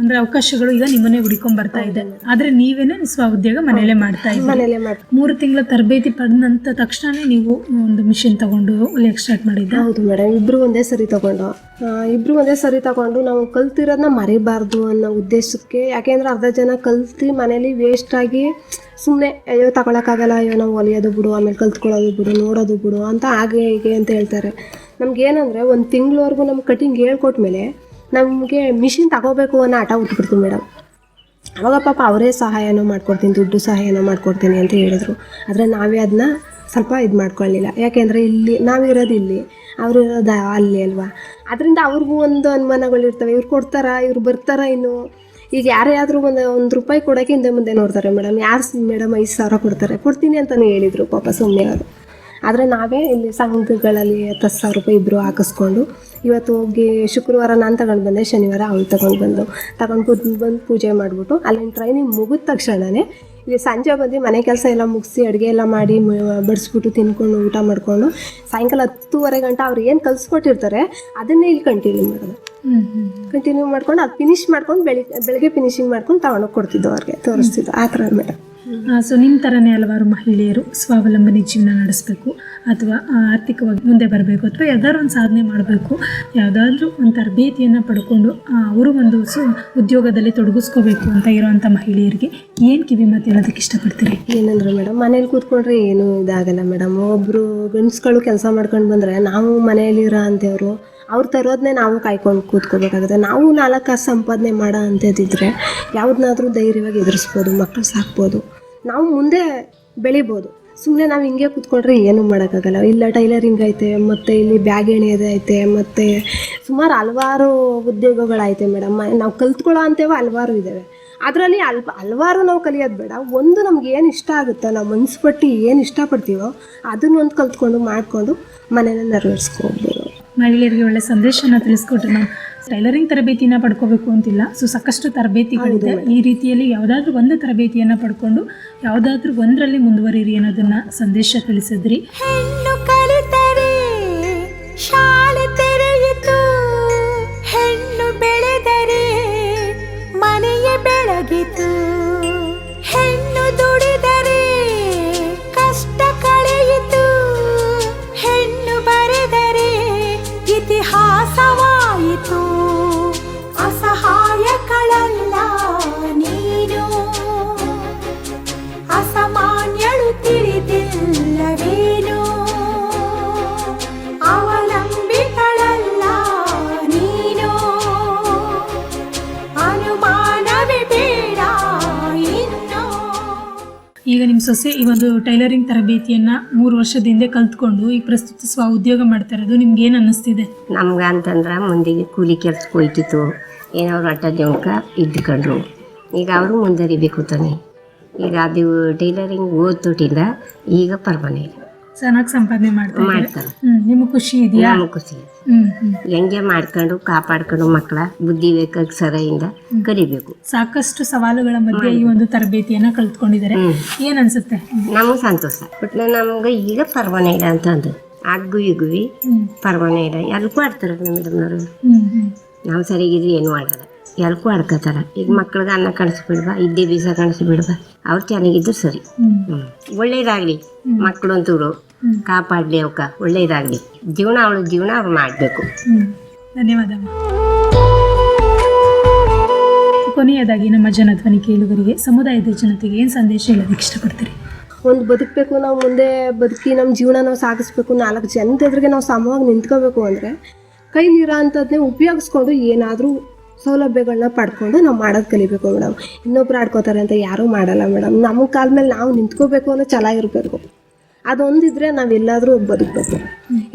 ಅಂದರೆ ಅವಕಾಶಗಳು ಈಗ ನಿಮ್ಮನೆ ಹುಡ್ಕೊಂಡ್ ಬರ್ತಾ ಇದೆ. ಆದರೆ ನೀವೇನೇ ಉದ್ಯೋಗ ಮನೆಯಲ್ಲೇ ಮಾಡ್ತಾ ಇದ್ದೀವಿ. 3 ತಿಂಗಳ ತರಬೇತಿ ಪಡೆದಂಥ ತಕ್ಷಣ ನೀವು ಒಂದು ಮಿಷಿನ್ ತಗೊಂಡು ಹೊಲಿಯಕ್ಕೆ ಸ್ಟಾರ್ಟ್ ಮಾಡಿದ್ದೆ? ಹೌದು ಮೇಡಮ್, ಇಬ್ಬರು ಒಂದೇ ಸರಿ ತಗೊಂಡು ನಾವು ಕಲ್ತಿರೋದನ್ನ ಮರಿಬಾರ್ದು ಅನ್ನೋ ಉದ್ದೇಶಕ್ಕೆ. ಯಾಕೆಂದರೆ ಅರ್ಧ ಜನ ಕಲ್ತು ಮನೇಲಿ ವೇಸ್ಟಾಗಿ ಸುಮ್ಮನೆ ಅಯ್ಯೋ ತಗೊಳಕ್ಕಾಗಲ್ಲ, ಅಯ್ಯೋ ನಾವು ಹೊಲಿಯೋದು ಬಿಡು, ಆಮೇಲೆ ಕಲ್ತ್ಕೊಳ್ಳೋದು ಬಿಡು, ನೋಡೋದು ಬಿಡು ಅಂತ ಹಾಗೆ ಹೀಗೆ ಅಂತ ಹೇಳ್ತಾರೆ. ನಮಗೇನಂದರೆ 1 ತಿಂಗಳವರೆಗೂ ನಮ್ಗೆ ಕಟಿಂಗ್ ಹೇಳ್ಕೊಟ್ಮೇಲೆ ನಮಗೆ ಮಿಷಿನ್ ತಗೋಬೇಕು ಅನ್ನೋ ಆಟ ಹುಟ್ಬಿಡ್ತು ಮೇಡಮ್. ಅವಾಗ ಪಾಪ ಅವರೇ ಸಹಾಯನೂ ಮಾಡ್ಕೊಡ್ತೀನಿ, ದುಡ್ಡು ಸಹಾಯನೂ ಮಾಡ್ಕೊಡ್ತೀನಿ ಅಂತ ಹೇಳಿದ್ರು. ಆದರೆ ನಾವೇ ಅದನ್ನ ಸ್ವಲ್ಪ ಇದು ಮಾಡ್ಕೊಳ್ಳಿಲ್ಲ. ಯಾಕೆಂದರೆ ಇಲ್ಲಿ ನಾವಿರೋದು ಇಲ್ಲಿ, ಅವರು ಇರೋದು ಅಲ್ಲಿ ಅಲ್ವಾ. ಅದರಿಂದ ಅವ್ರಿಗೂ ಒಂದು ಅನುಮಾನಗಳಿರ್ತವೆ, ಇವ್ರು ಕೊಡ್ತಾರಾ, ಇವ್ರು ಬರ್ತಾರಾ, ಇನ್ನು ಈಗ ಯಾರೇ ಆದರೂ ಒಂದು ರೂಪಾಯಿ ಕೊಡೋಕ್ಕೆ ಹಿಂದೆ ಮುಂದೆ ನೋಡ್ತಾರೆ ಮೇಡಮ್. ಯಾರು ಮೇಡಮ್ 5,000 ಕೊಡ್ತೀನಿ ಅಂತಲೇ ಹೇಳಿದರು ಪಾಪ ಸುಮ್ಮನೆ ಅವರು. ಆದರೆ ನಾವೇ ಇಲ್ಲಿ ಸಂಘಗಳಲ್ಲಿ 10,000 ರೂಪಾಯಿ ಇಬ್ಬರು ಹಾಕಿಸ್ಕೊಂಡು ಇವತ್ತು ಹೋಗಿ ಶುಕ್ರವಾರ ನಾನು ತಗೊಂಡು ಬಂದೆ, ಶನಿವಾರ ಅವಳು ತಗೊಂಡು ಬಂದು ಪೂಜೆ ಮಾಡಿಬಿಟ್ಟು ಅಲ್ಲಿನ ಟ್ರೈನಿಂಗ್ ಮುಗಿದ ತಕ್ಷಣವೇ ಇಲ್ಲಿ ಸಂಜೆ ಬಂದು ಮನೆ ಕೆಲಸ ಎಲ್ಲ ಮುಗಿಸಿ ಅಡುಗೆ ಎಲ್ಲ ಮಾಡಿ ಬಡಿಸ್ಬಿಟ್ಟು ತಿನ್ಕೊಂಡು ಊಟ ಮಾಡಿಕೊಂಡು ಸಾಯಂಕಾಲ 10:30 ಗಂಟೆ ಅವ್ರು ಏನು ಕಲಿಸ್ಕೊಟ್ಟಿರ್ತಾರೆ ಅದನ್ನೇ ಇಲ್ಲಿ ಕಂಟಿನ್ಯೂ ಮಾಡೋದು. ಕಂಟಿನ್ಯೂ ಮಾಡ್ಕೊಂಡು ಅದು ಫಿನಿಶ್ ಮಾಡ್ಕೊಂಡು ಬೆಳಿಗ್ಗೆ ಫಿನಿಶಿಂಗ್ ಮಾಡ್ಕೊಂಡು ತಗೊಂಡೋಗಿ ಕೊಡ್ತಿದ್ದು, ಅವ್ರಿಗೆ ತೋರಿಸ್ತಿದ್ದು. ಆ ಥರ ಮೇಡಮ್. ಸೊ ನಿಮ್ಮ ಥರನೇ ಹಲವಾರು ಮಹಿಳೆಯರು ಸ್ವಾವಲಂಬನೆ ಜೀವನ ನಡೆಸಬೇಕು ಅಥವಾ ಆರ್ಥಿಕವಾಗಿ ಮುಂದೆ ಬರಬೇಕು ಅಥವಾ ಯಾವ್ದಾದ್ರು ಒಂದು ಸಾಧನೆ ಮಾಡಬೇಕು, ಯಾವುದಾದ್ರೂ ಒಂದು ತರಬೇತಿಯನ್ನು ಪಡ್ಕೊಂಡು ಅವರು ಒಂದು ಉದ್ಯೋಗದಲ್ಲಿ ತೊಡಗಿಸ್ಕೋಬೇಕು ಅಂತ ಇರೋವಂಥ ಮಹಿಳೆಯರಿಗೆ ಏನು ಕಿವಿ ಮಾತು ಹೇಳೋದಕ್ಕೆ ಇಷ್ಟಪಡ್ತೀರಿ? ಏನಂದ್ರೆ ಮೇಡಮ್, ಮನೇಲಿ ಕೂತ್ಕೊಂಡ್ರೆ ಏನೂ ಇದಾಗಲ್ಲ ಮೇಡಮ್. ಒಬ್ಬರು ಗಂಡಸ್ಗಳು ಕೆಲಸ ಮಾಡ್ಕೊಂಡು ಬಂದರೆ ನಾವು ಮನೆಯಲ್ಲಿರೋ ಅಂಥವ್ರು ಅವ್ರು ತರೋದನ್ನೇ ನಾವು ಕಾಯ್ಕೊಂಡು ಕೂತ್ಕೋಬೇಕಾಗುತ್ತೆ. ನಾವು 4 ಕಾಸು ಸಂಪಾದನೆ ಮಾಡೋ ಅಂಥದ್ದಿದ್ರೆ ಯಾವುದನ್ನಾದ್ರೂ ಧೈರ್ಯವಾಗಿ ಎದುರಿಸ್ಬೋದು, ಮಕ್ಕಳು ಸಾಕ್ಬೋದು, ನಾವು ಮುಂದೆ ಬೆಳಿಬೋದು. ಸುಮ್ಮನೆ ನಾವು ಹಿಂಗೆ ಕೂತ್ಕೊಂಡ್ರೆ ಏನೂ ಮಾಡೋಕ್ಕಾಗಲ್ಲ. ಇಲ್ಲ ಟೈಲರಿಂಗ್ ಐತೆ, ಮತ್ತು ಇಲ್ಲಿ ಬ್ಯಾಗ್ ಎಣೆಯೋದು ಐತೆ, ಮತ್ತು ಸುಮಾರು ಹಲವಾರು ಉದ್ಯೋಗಗಳೈತೆ ಮೇಡಮ್. ನಾವು ಕಲ್ತ್ಕೊಳ್ಳೋ ಅಂಥವು ಹಲವಾರು ಇದ್ದಾವೆ. ಅದರಲ್ಲಿ ಹಲವಾರು ನಾವು ಕಲಿಯೋದು ಬೇಡ, ಒಂದು ನಮ್ಗೆ ಏನು ಇಷ್ಟ ಆಗುತ್ತೋ, ನಾವು ಮನಸ್ಸು ಪಟ್ಟು ಏನು ಇಷ್ಟಪಡ್ತೀವೋ ಅದನ್ನೊಂದು ಕಲ್ತ್ಕೊಂಡು ಮಾಡಿಕೊಂಡು ಮನೇನ ನೆರವೇರಿಸ್ಕೋಬೋದು. ಮಹಿಳೆಯರಿಗೆ ಒಳ್ಳೆ ಸಂದೇಶನ ತಿಳಿಸ್ಕೊಟ್ರೆ ನಾವು ಟೈಲರಿಂಗ್ ತರಬೇತಿನ ಪಡ್ಕೋಬೇಕು ಅಂತಿಲ್ಲ. ಸೊ ಸಾಕಷ್ಟು ತರಬೇತಿಗಳಿದೆ. ಈ ರೀತಿಯಲ್ಲಿ ಯಾವುದಾದ್ರೂ ಒಂದು ತರಬೇತಿಯನ್ನು ಪಡ್ಕೊಂಡು ಯಾವುದಾದ್ರೂ ಒಂದರಲ್ಲಿ ಮುಂದುವರಿರಿ ಅನ್ನೋದನ್ನ ಸಂದೇಶ ತಿಳಿಸಿದ್ರಿ. ಹೆಣ್ಣು ಕಲಿತರೆ ಶಾಲೆ ತೆರೆಯಿತು, ಹೆಣ್ಣು ಬೆಳೆದರೆ ಮನೆಯ ಬೆಳಗಿತು. ಈಗ ನಿಮ್ಮ ಸೊಸೆ ಈ ಒಂದು ಟೈಲರಿಂಗ್ ತರಬೇತಿಯನ್ನು 3 ವರ್ಷದ ಹಿಂದೆ ಕಲ್ತ್ಕೊಂಡು ಈಗ ಪ್ರಸ್ತುತ ಸ್ವ ಉದ್ಯೋಗ ಮಾಡ್ತಾ ಇರೋದು ನಿಮ್ಗೆ ಏನು ಅನ್ನಿಸ್ತಿದೆ? ನಮ್ಗೆ ಅಂತಂದ್ರೆ ಮುಂದಿಗೆ ಕೂಲಿ ಕೆಲ್ಸಕ್ಕೆ ಹೋಯ್ತಿತ್ತು, ಏನೋ ರಟ್ಟ ಜೋಣ್ಕ ಇದ್ಕೊಂಡ್ರು. ಈಗ ಅವರು ಮುಂದರಿಬೇಕು ತಾನೆ. ಈಗ ಅದು ಟೈಲರಿಂಗ್ ಓದ್ತೊಟ್ಟಿಂದ ಈಗ ಪರ್ಮನೆಂಟ್ ಚೆನ್ನಾಗಿ ಸಂಪಾದನೆ ಮಾಡ್ತಾರೆ. ನಿಮಗೆ ಖುಷಿ ಇದೆಯಾ? ನಮಗೆ ಖುಷಿ. ಹೆಂಗೆ ಮಾಡ್ಕೊಂಡು ಕಾಪಾಡ್ಕೊಂಡು ಮಕ್ಕಳ ಬುದ್ಧಿ ಬೇಕಾಗಿ ಸರಿಯಿಂದ ಕಲಿಬೇಕು. ಸಾಕಷ್ಟು ಸವಾಲುಗಳ ಮಧ್ಯೆ ಈ ಒಂದು ತರಬೇತಿಯನ್ನ ಕಲ್ತ್ಕೊಂಡಿದ್ದಾರೆ. ಏನ್ ಅನ್ಸುತ್ತೆ? ನಮಗೆ ಸಂತೋಷ. ಒಟ್ಲ ನಮ್ಗೆ ಈಗ ಪರ್ಮನೆಂಟ್ ಅಂತ ಅಂದ್ರು ಅಗ್ಗು ಇಗುವಿ ಪರ್ಮನೆಂಟ್ ಎಲ್ಲಕ್ಕೂ ಆಡ್ತಾರೆ ಮೇಡಮ್ನವರು. ನಾವು ಸರಿಗಿದ್ರೆ ಏನು ಮಾಡಲ್ಲ, ಎಲ್ಲಕ್ಕೂ ಆಡ್ಕೋತಾರ. ಈಗ ಮಕ್ಳಿಗೆ ಅನ್ನ ಕಣಿಸ್ಬಿಡ್ಬಾ, ಇದ್ದೇ ಬೀಸ ಕಣಿಸ್ಬಿಡ್ಬಾ, ಅವ್ರು ಚೆನ್ನಾಗಿದ್ರು ಸರಿ. ಒಳ್ಳೇದಾಗ್ಲಿ ಮಕ್ಕಳು ಅಂತೂರು ಕಾಪಾಡ್ಲಿ, ಅವಕ್ಕ ಒಳ್ಳೇದಾಗ್ಲಿ. ಜೀವನ ಅವ್ರು ಮಾಡಬೇಕು. ಧನ್ಯವಾದ. ಕೊನೆಯದಾಗಿ ನಮ್ಮ ಜನಧ್ವನಿ ಕೇಳುಗರಿಗೆ, ಸಮುದಾಯದ ಜನತೆಗೆ ಏನು ಸಂದೇಶ ಹೇಳೋದಕ್ಕೆ ಇಷ್ಟಪಡ್ತೀರಿ? ಒಂದು ಬದುಕಬೇಕು, ನಾವು ಮುಂದೆ ಬದುಕಿ ನಮ್ಮ ಜೀವನ ನಾವು ಸಾಗಿಸ್ಬೇಕು, 4 ಜನದ ಎದುರಿಗೆ ನಾವು ಸಮವಾಗಿ ನಿಂತ್ಕೋಬೇಕು ಅಂದರೆ ಕೈಲಿರೋ ಅಂಥದ್ದನ್ನೇ ಉಪಯೋಗಿಸ್ಕೊಂಡು ಏನಾದರೂ ಸೌಲಭ್ಯಗಳನ್ನ ಪಡ್ಕೊಂಡು ನಾವು ಮಾಡೋದು ಕಲಿಬೇಕು ಮೇಡಮ್. ಇನ್ನೊಬ್ರು ಆಡ್ಕೋತಾರೆ ಅಂತ ಯಾರೂ ಮಾಡಲ್ಲ ಮೇಡಮ್. ನಮ್ಮ ಕಾಲ ಮೇಲೆ ನಾವು ನಿಂತ್ಕೋಬೇಕು ಅನ್ನೋ ಛಲ ಇರಬೇಕು. ಅದೊಂದಿದ್ರೆ ನಾವೆಲ್ಲಾದರೂ ಹೋಗಿ ಬದುಕಬೇಕು.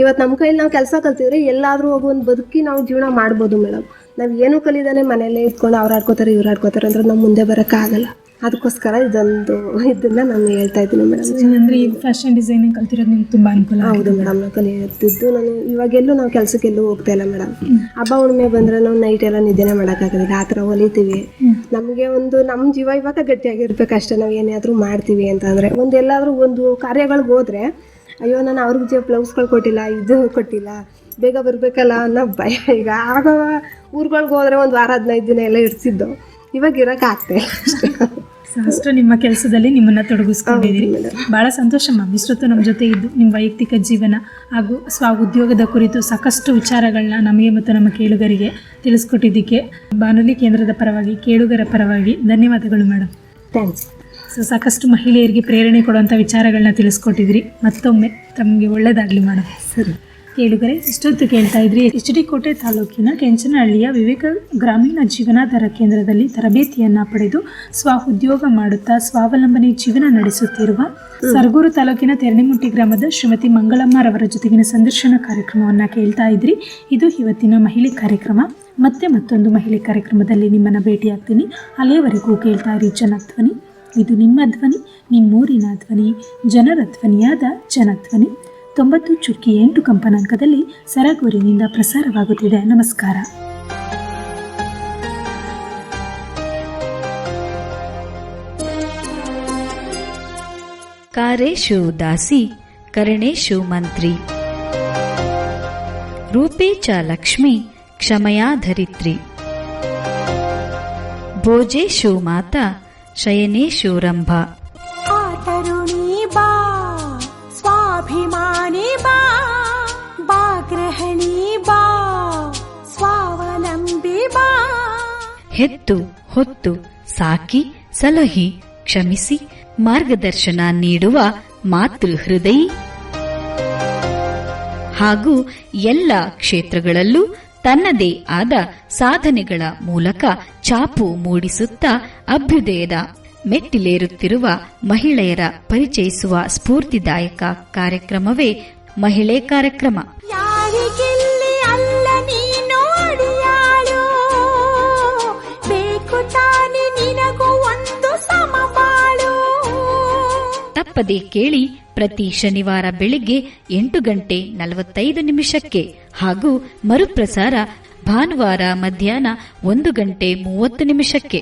ಇವತ್ತು ನಮ್ಮ ಕೈಲಿ ನಾವು ಕೆಲಸ ಕಲ್ತಿದ್ರೆ ಎಲ್ಲಾದರೂ ಹೋಗಿ ಒಂದು ಬದುಕಿ ನಾವು ಜೀವನ ಮಾಡ್ಬೋದು ಮೇಡಮ್. ನಾವು ಏನೂ ಕಲಿದಾನೆ ಮನೆಯಲ್ಲೇ ಇದ್ಕೊಂಡು ಅವ್ರು ಆಡ್ಕೋತಾರೆ ಇವ್ರು ಆಡ್ಕೋತಾರೆ ಅಂದ್ರೆ ನಾವು ಮುಂದೆ ಬರೋಕ್ಕಾಗಲ್ಲ. ಅದಕ್ಕೋಸ್ಕರ ಇದನ್ನ ನಾನು ಹೇಳ್ತಾ ಇದ್ದೀನಿ ಮೇಡಮ್. ಅಂದರೆ ಈ ಫ್ಯಾಷನ್ ಡಿಸೈನಿಂಗ್ ಕಲ್ತಿರೋದು ನಿಮ್ಗೆ ತುಂಬ ಅನುಕೂಲ. ಹೌದು ಮೇಡಮ್, ನಾವು ಕಲಿಯುತ್ತಿದ್ದು ನಾನು ಇವಾಗೆಲ್ಲೂ ನಾವು ಕೆಲಸಕ್ಕೆಲ್ಲೂ ಹೋಗ್ತಾ ಇಲ್ಲ ಮೇಡಮ್. ಹಬ್ಬ ಹುಣ್ಣಿಮೆ ಬಂದರೆ ನಾವು ನೈಟ್ ಎಲ್ಲ ನಿದ್ದೆನೇ ಮಾಡೋಕ್ಕಾಗೋದಿಲ್ಲ, ಆ ಥರ ಹೊಲಿತೀವಿ. ನಮಗೆ ನಮ್ಮ ಜೀವ ಇವಾಗ ಗಟ್ಟಿಯಾಗಿರ್ಬೇಕಷ್ಟೇ. ನಾವು ಏನಾದರೂ ಮಾಡ್ತೀವಿ ಅಂತಂದರೆ ಎಲ್ಲಾದರೂ ಒಂದು ಕಾರ್ಯಗಳಿಗೆ ಹೋದರೆ ಅಯ್ಯೋ ನಾನು ಅವ್ರಿಗೆ ಬ್ಲೌಸ್ಗಳು ಕೊಟ್ಟಿಲ್ಲ, ಇದು ಕೊಟ್ಟಿಲ್ಲ, ಬೇಗ ಬರಬೇಕಲ್ಲ ಅನ್ನೋ ಭಯ. ಈಗ ಆಗ ಊರುಗಳಿಗೆ ಹೋದರೆ 1 ವಾರ 15 ದಿನ ಎಲ್ಲ ಇಡ್ಸಿದ್ದು, ಇವಾಗ ಇರೋಕ್ಕಾಗ್ತಾ ಇಲ್ಲ. ಸಾಕಷ್ಟು ನಿಮ್ಮ ಕೆಲಸದಲ್ಲಿ ನಿಮ್ಮನ್ನು ತೊಡಗಿಸ್ಕೊಂಡಿದ್ದೀರಿ. ಭಾಳ ಸಂತೋಷ ಮ್ಯಾಮ್. ಇಷ್ಟೊತ್ತು ನಮ್ಮ ಜೊತೆ ಇದ್ದು ನಿಮ್ಮ ವೈಯಕ್ತಿಕ ಜೀವನ ಹಾಗೂ ಸ್ವ ಉದ್ಯೋಗದ ಕುರಿತು ಸಾಕಷ್ಟು ವಿಚಾರಗಳನ್ನ ನಮಗೆ ಮತ್ತು ನಮ್ಮ ಕೇಳುಗರಿಗೆ ತಿಳಿಸ್ಕೊಟ್ಟಿದ್ದಕ್ಕೆ ಬಾನುಲಿ ಕೇಂದ್ರದ ಪರವಾಗಿ, ಕೇಳುಗರ ಪರವಾಗಿ ಧನ್ಯವಾದಗಳು ಮೇಡಮ್. ಥ್ಯಾಂಕ್ಸ್. ಸಾಕಷ್ಟು ಮಹಿಳೆಯರಿಗೆ ಪ್ರೇರಣೆ ಕೊಡುವಂಥ ವಿಚಾರಗಳನ್ನ ತಿಳಿಸ್ಕೊಟ್ಟಿದ್ರಿ. ಮತ್ತೊಮ್ಮೆ ತಮಗೆ ಒಳ್ಳೆಯದಾಗಲಿ ಮೇಡಮ್. ಸರಿ ಕೇಳುಗರೆ, ಇಷ್ಟೊತ್ತು ಕೇಳ್ತಾ ಇದ್ರಿ HD ಕೋಟೆ ತಾಲೂಕಿನ ಕೆಂಚನಹಳ್ಳಿಯ ವಿವೇಕ ಗ್ರಾಮೀಣ ಜೀವನಾಧಾರ ಕೇಂದ್ರದಲ್ಲಿ ತರಬೇತಿಯನ್ನು ಪಡೆದು ಸ್ವ ಉದ್ಯೋಗ ಮಾಡುತ್ತಾ ಸ್ವಾವಲಂಬನೆ ಜೀವನ ನಡೆಸುತ್ತಿರುವ ಸರಗೂರು ತಾಲೂಕಿನ ತೆರಣಿಮುಟ್ಟಿ ಗ್ರಾಮದ ಶ್ರೀಮತಿ ಮಂಗಳಮ್ಮರವರ ಜೊತೆಗಿನ ಸಂದರ್ಶನ ಕಾರ್ಯಕ್ರಮವನ್ನು ಕೇಳ್ತಾ ಇದ್ರಿ. ಇದು ಇವತ್ತಿನ ಮಹಿಳೆ ಕಾರ್ಯಕ್ರಮ. ಮತ್ತೆ ಮತ್ತೊಂದು ಮಹಿಳೆ ಕಾರ್ಯಕ್ರಮದಲ್ಲಿ ನಿಮ್ಮನ್ನು ಭೇಟಿಯಾಗ್ತೀನಿ. ಅಲ್ಲಿಯವರೆಗೂ ಕೇಳ್ತಾ ಇರಿ ಜನಧ್ವನಿ. ಇದು ನಿಮ್ಮ ಧ್ವನಿ, ನಿಮ್ಮೂರಿನ ಧ್ವನಿ, ಜನರ ಧ್ವನಿಯಾದ ಜನಧ್ವನಿ 90.8 ಕಂಪನಾಂಕದಲ್ಲಿ ಸರಗೂರಿನಿಂದ ಪ್ರಸಾರವಾಗುತ್ತಿದೆ. ನಮಸ್ಕಾರ. ಕಾರೇಶು ದಾಸಿ ಕರಣೇಶು ಮಂತ್ರಿ ರೂಪೇ ಚ ಲಕ್ಷ್ಮೀ ಕ್ಷಮಯಾ ಧರಿತ್ರಿ ಭೋಜೇಶು ಮಾತಾ ಶಯನೇಶು ರಂಭಾ ಆತರುಣಿ ಬಾ ಸ್ವಾಭಿಮಾನಿ ಬಾ ಬಾಗ್ರಹಣಿ ಬಾ ಸ್ವಾವಲಂಬಿ ಬಾ ಹೆತ್ತು ಹೊತ್ತು ಸಾಕಿ ಸಲಹಿ ಕ್ಷಮಿಸಿ ಮಾರ್ಗದರ್ಶನ ನೀಡುವ ಮಾತೃ ಹೃದಯಿ ಹಾಗೂ ಎಲ್ಲ ಕ್ಷೇತ್ರಗಳಲ್ಲೂ ತನ್ನದೇ ಆದ ಸಾಧನೆಗಳ ಮೂಲಕ ಛಾಪು ಮೂಡಿಸುತ್ತಾ ಅಭ್ಯುದಯದ ಮೆಟ್ಟಿಲೇರುತ್ತಿರುವ ಮಹಿಳೆಯರ ಪರಿಚಯಿಸುವ ಸ್ಫೂರ್ತಿದಾಯಕ ಕಾರ್ಯಕ್ರಮವೇ ಮಹಿಳೆ ಕಾರ್ಯಕ್ರಮ. ಯಾರಿಗೆಲ್ಲಿ ಅಲ್ಲ ನೀನು ಅಡಿಯಾಳು, ಬೇಕು ತಾನೆ ನಿನಗೂ ಒಂದು ಸಮಬಾಳು. ತಪ್ಪದೆ ಕೇಳಿ ಪ್ರತಿ ಶನಿವಾರ ಬೆಳಿಗ್ಗೆ 8:45 ಹಾಗೂ ಮರುಪ್ರಸಾರ ಭಾನುವಾರ ಮಧ್ಯಾಹ್ನ 1:30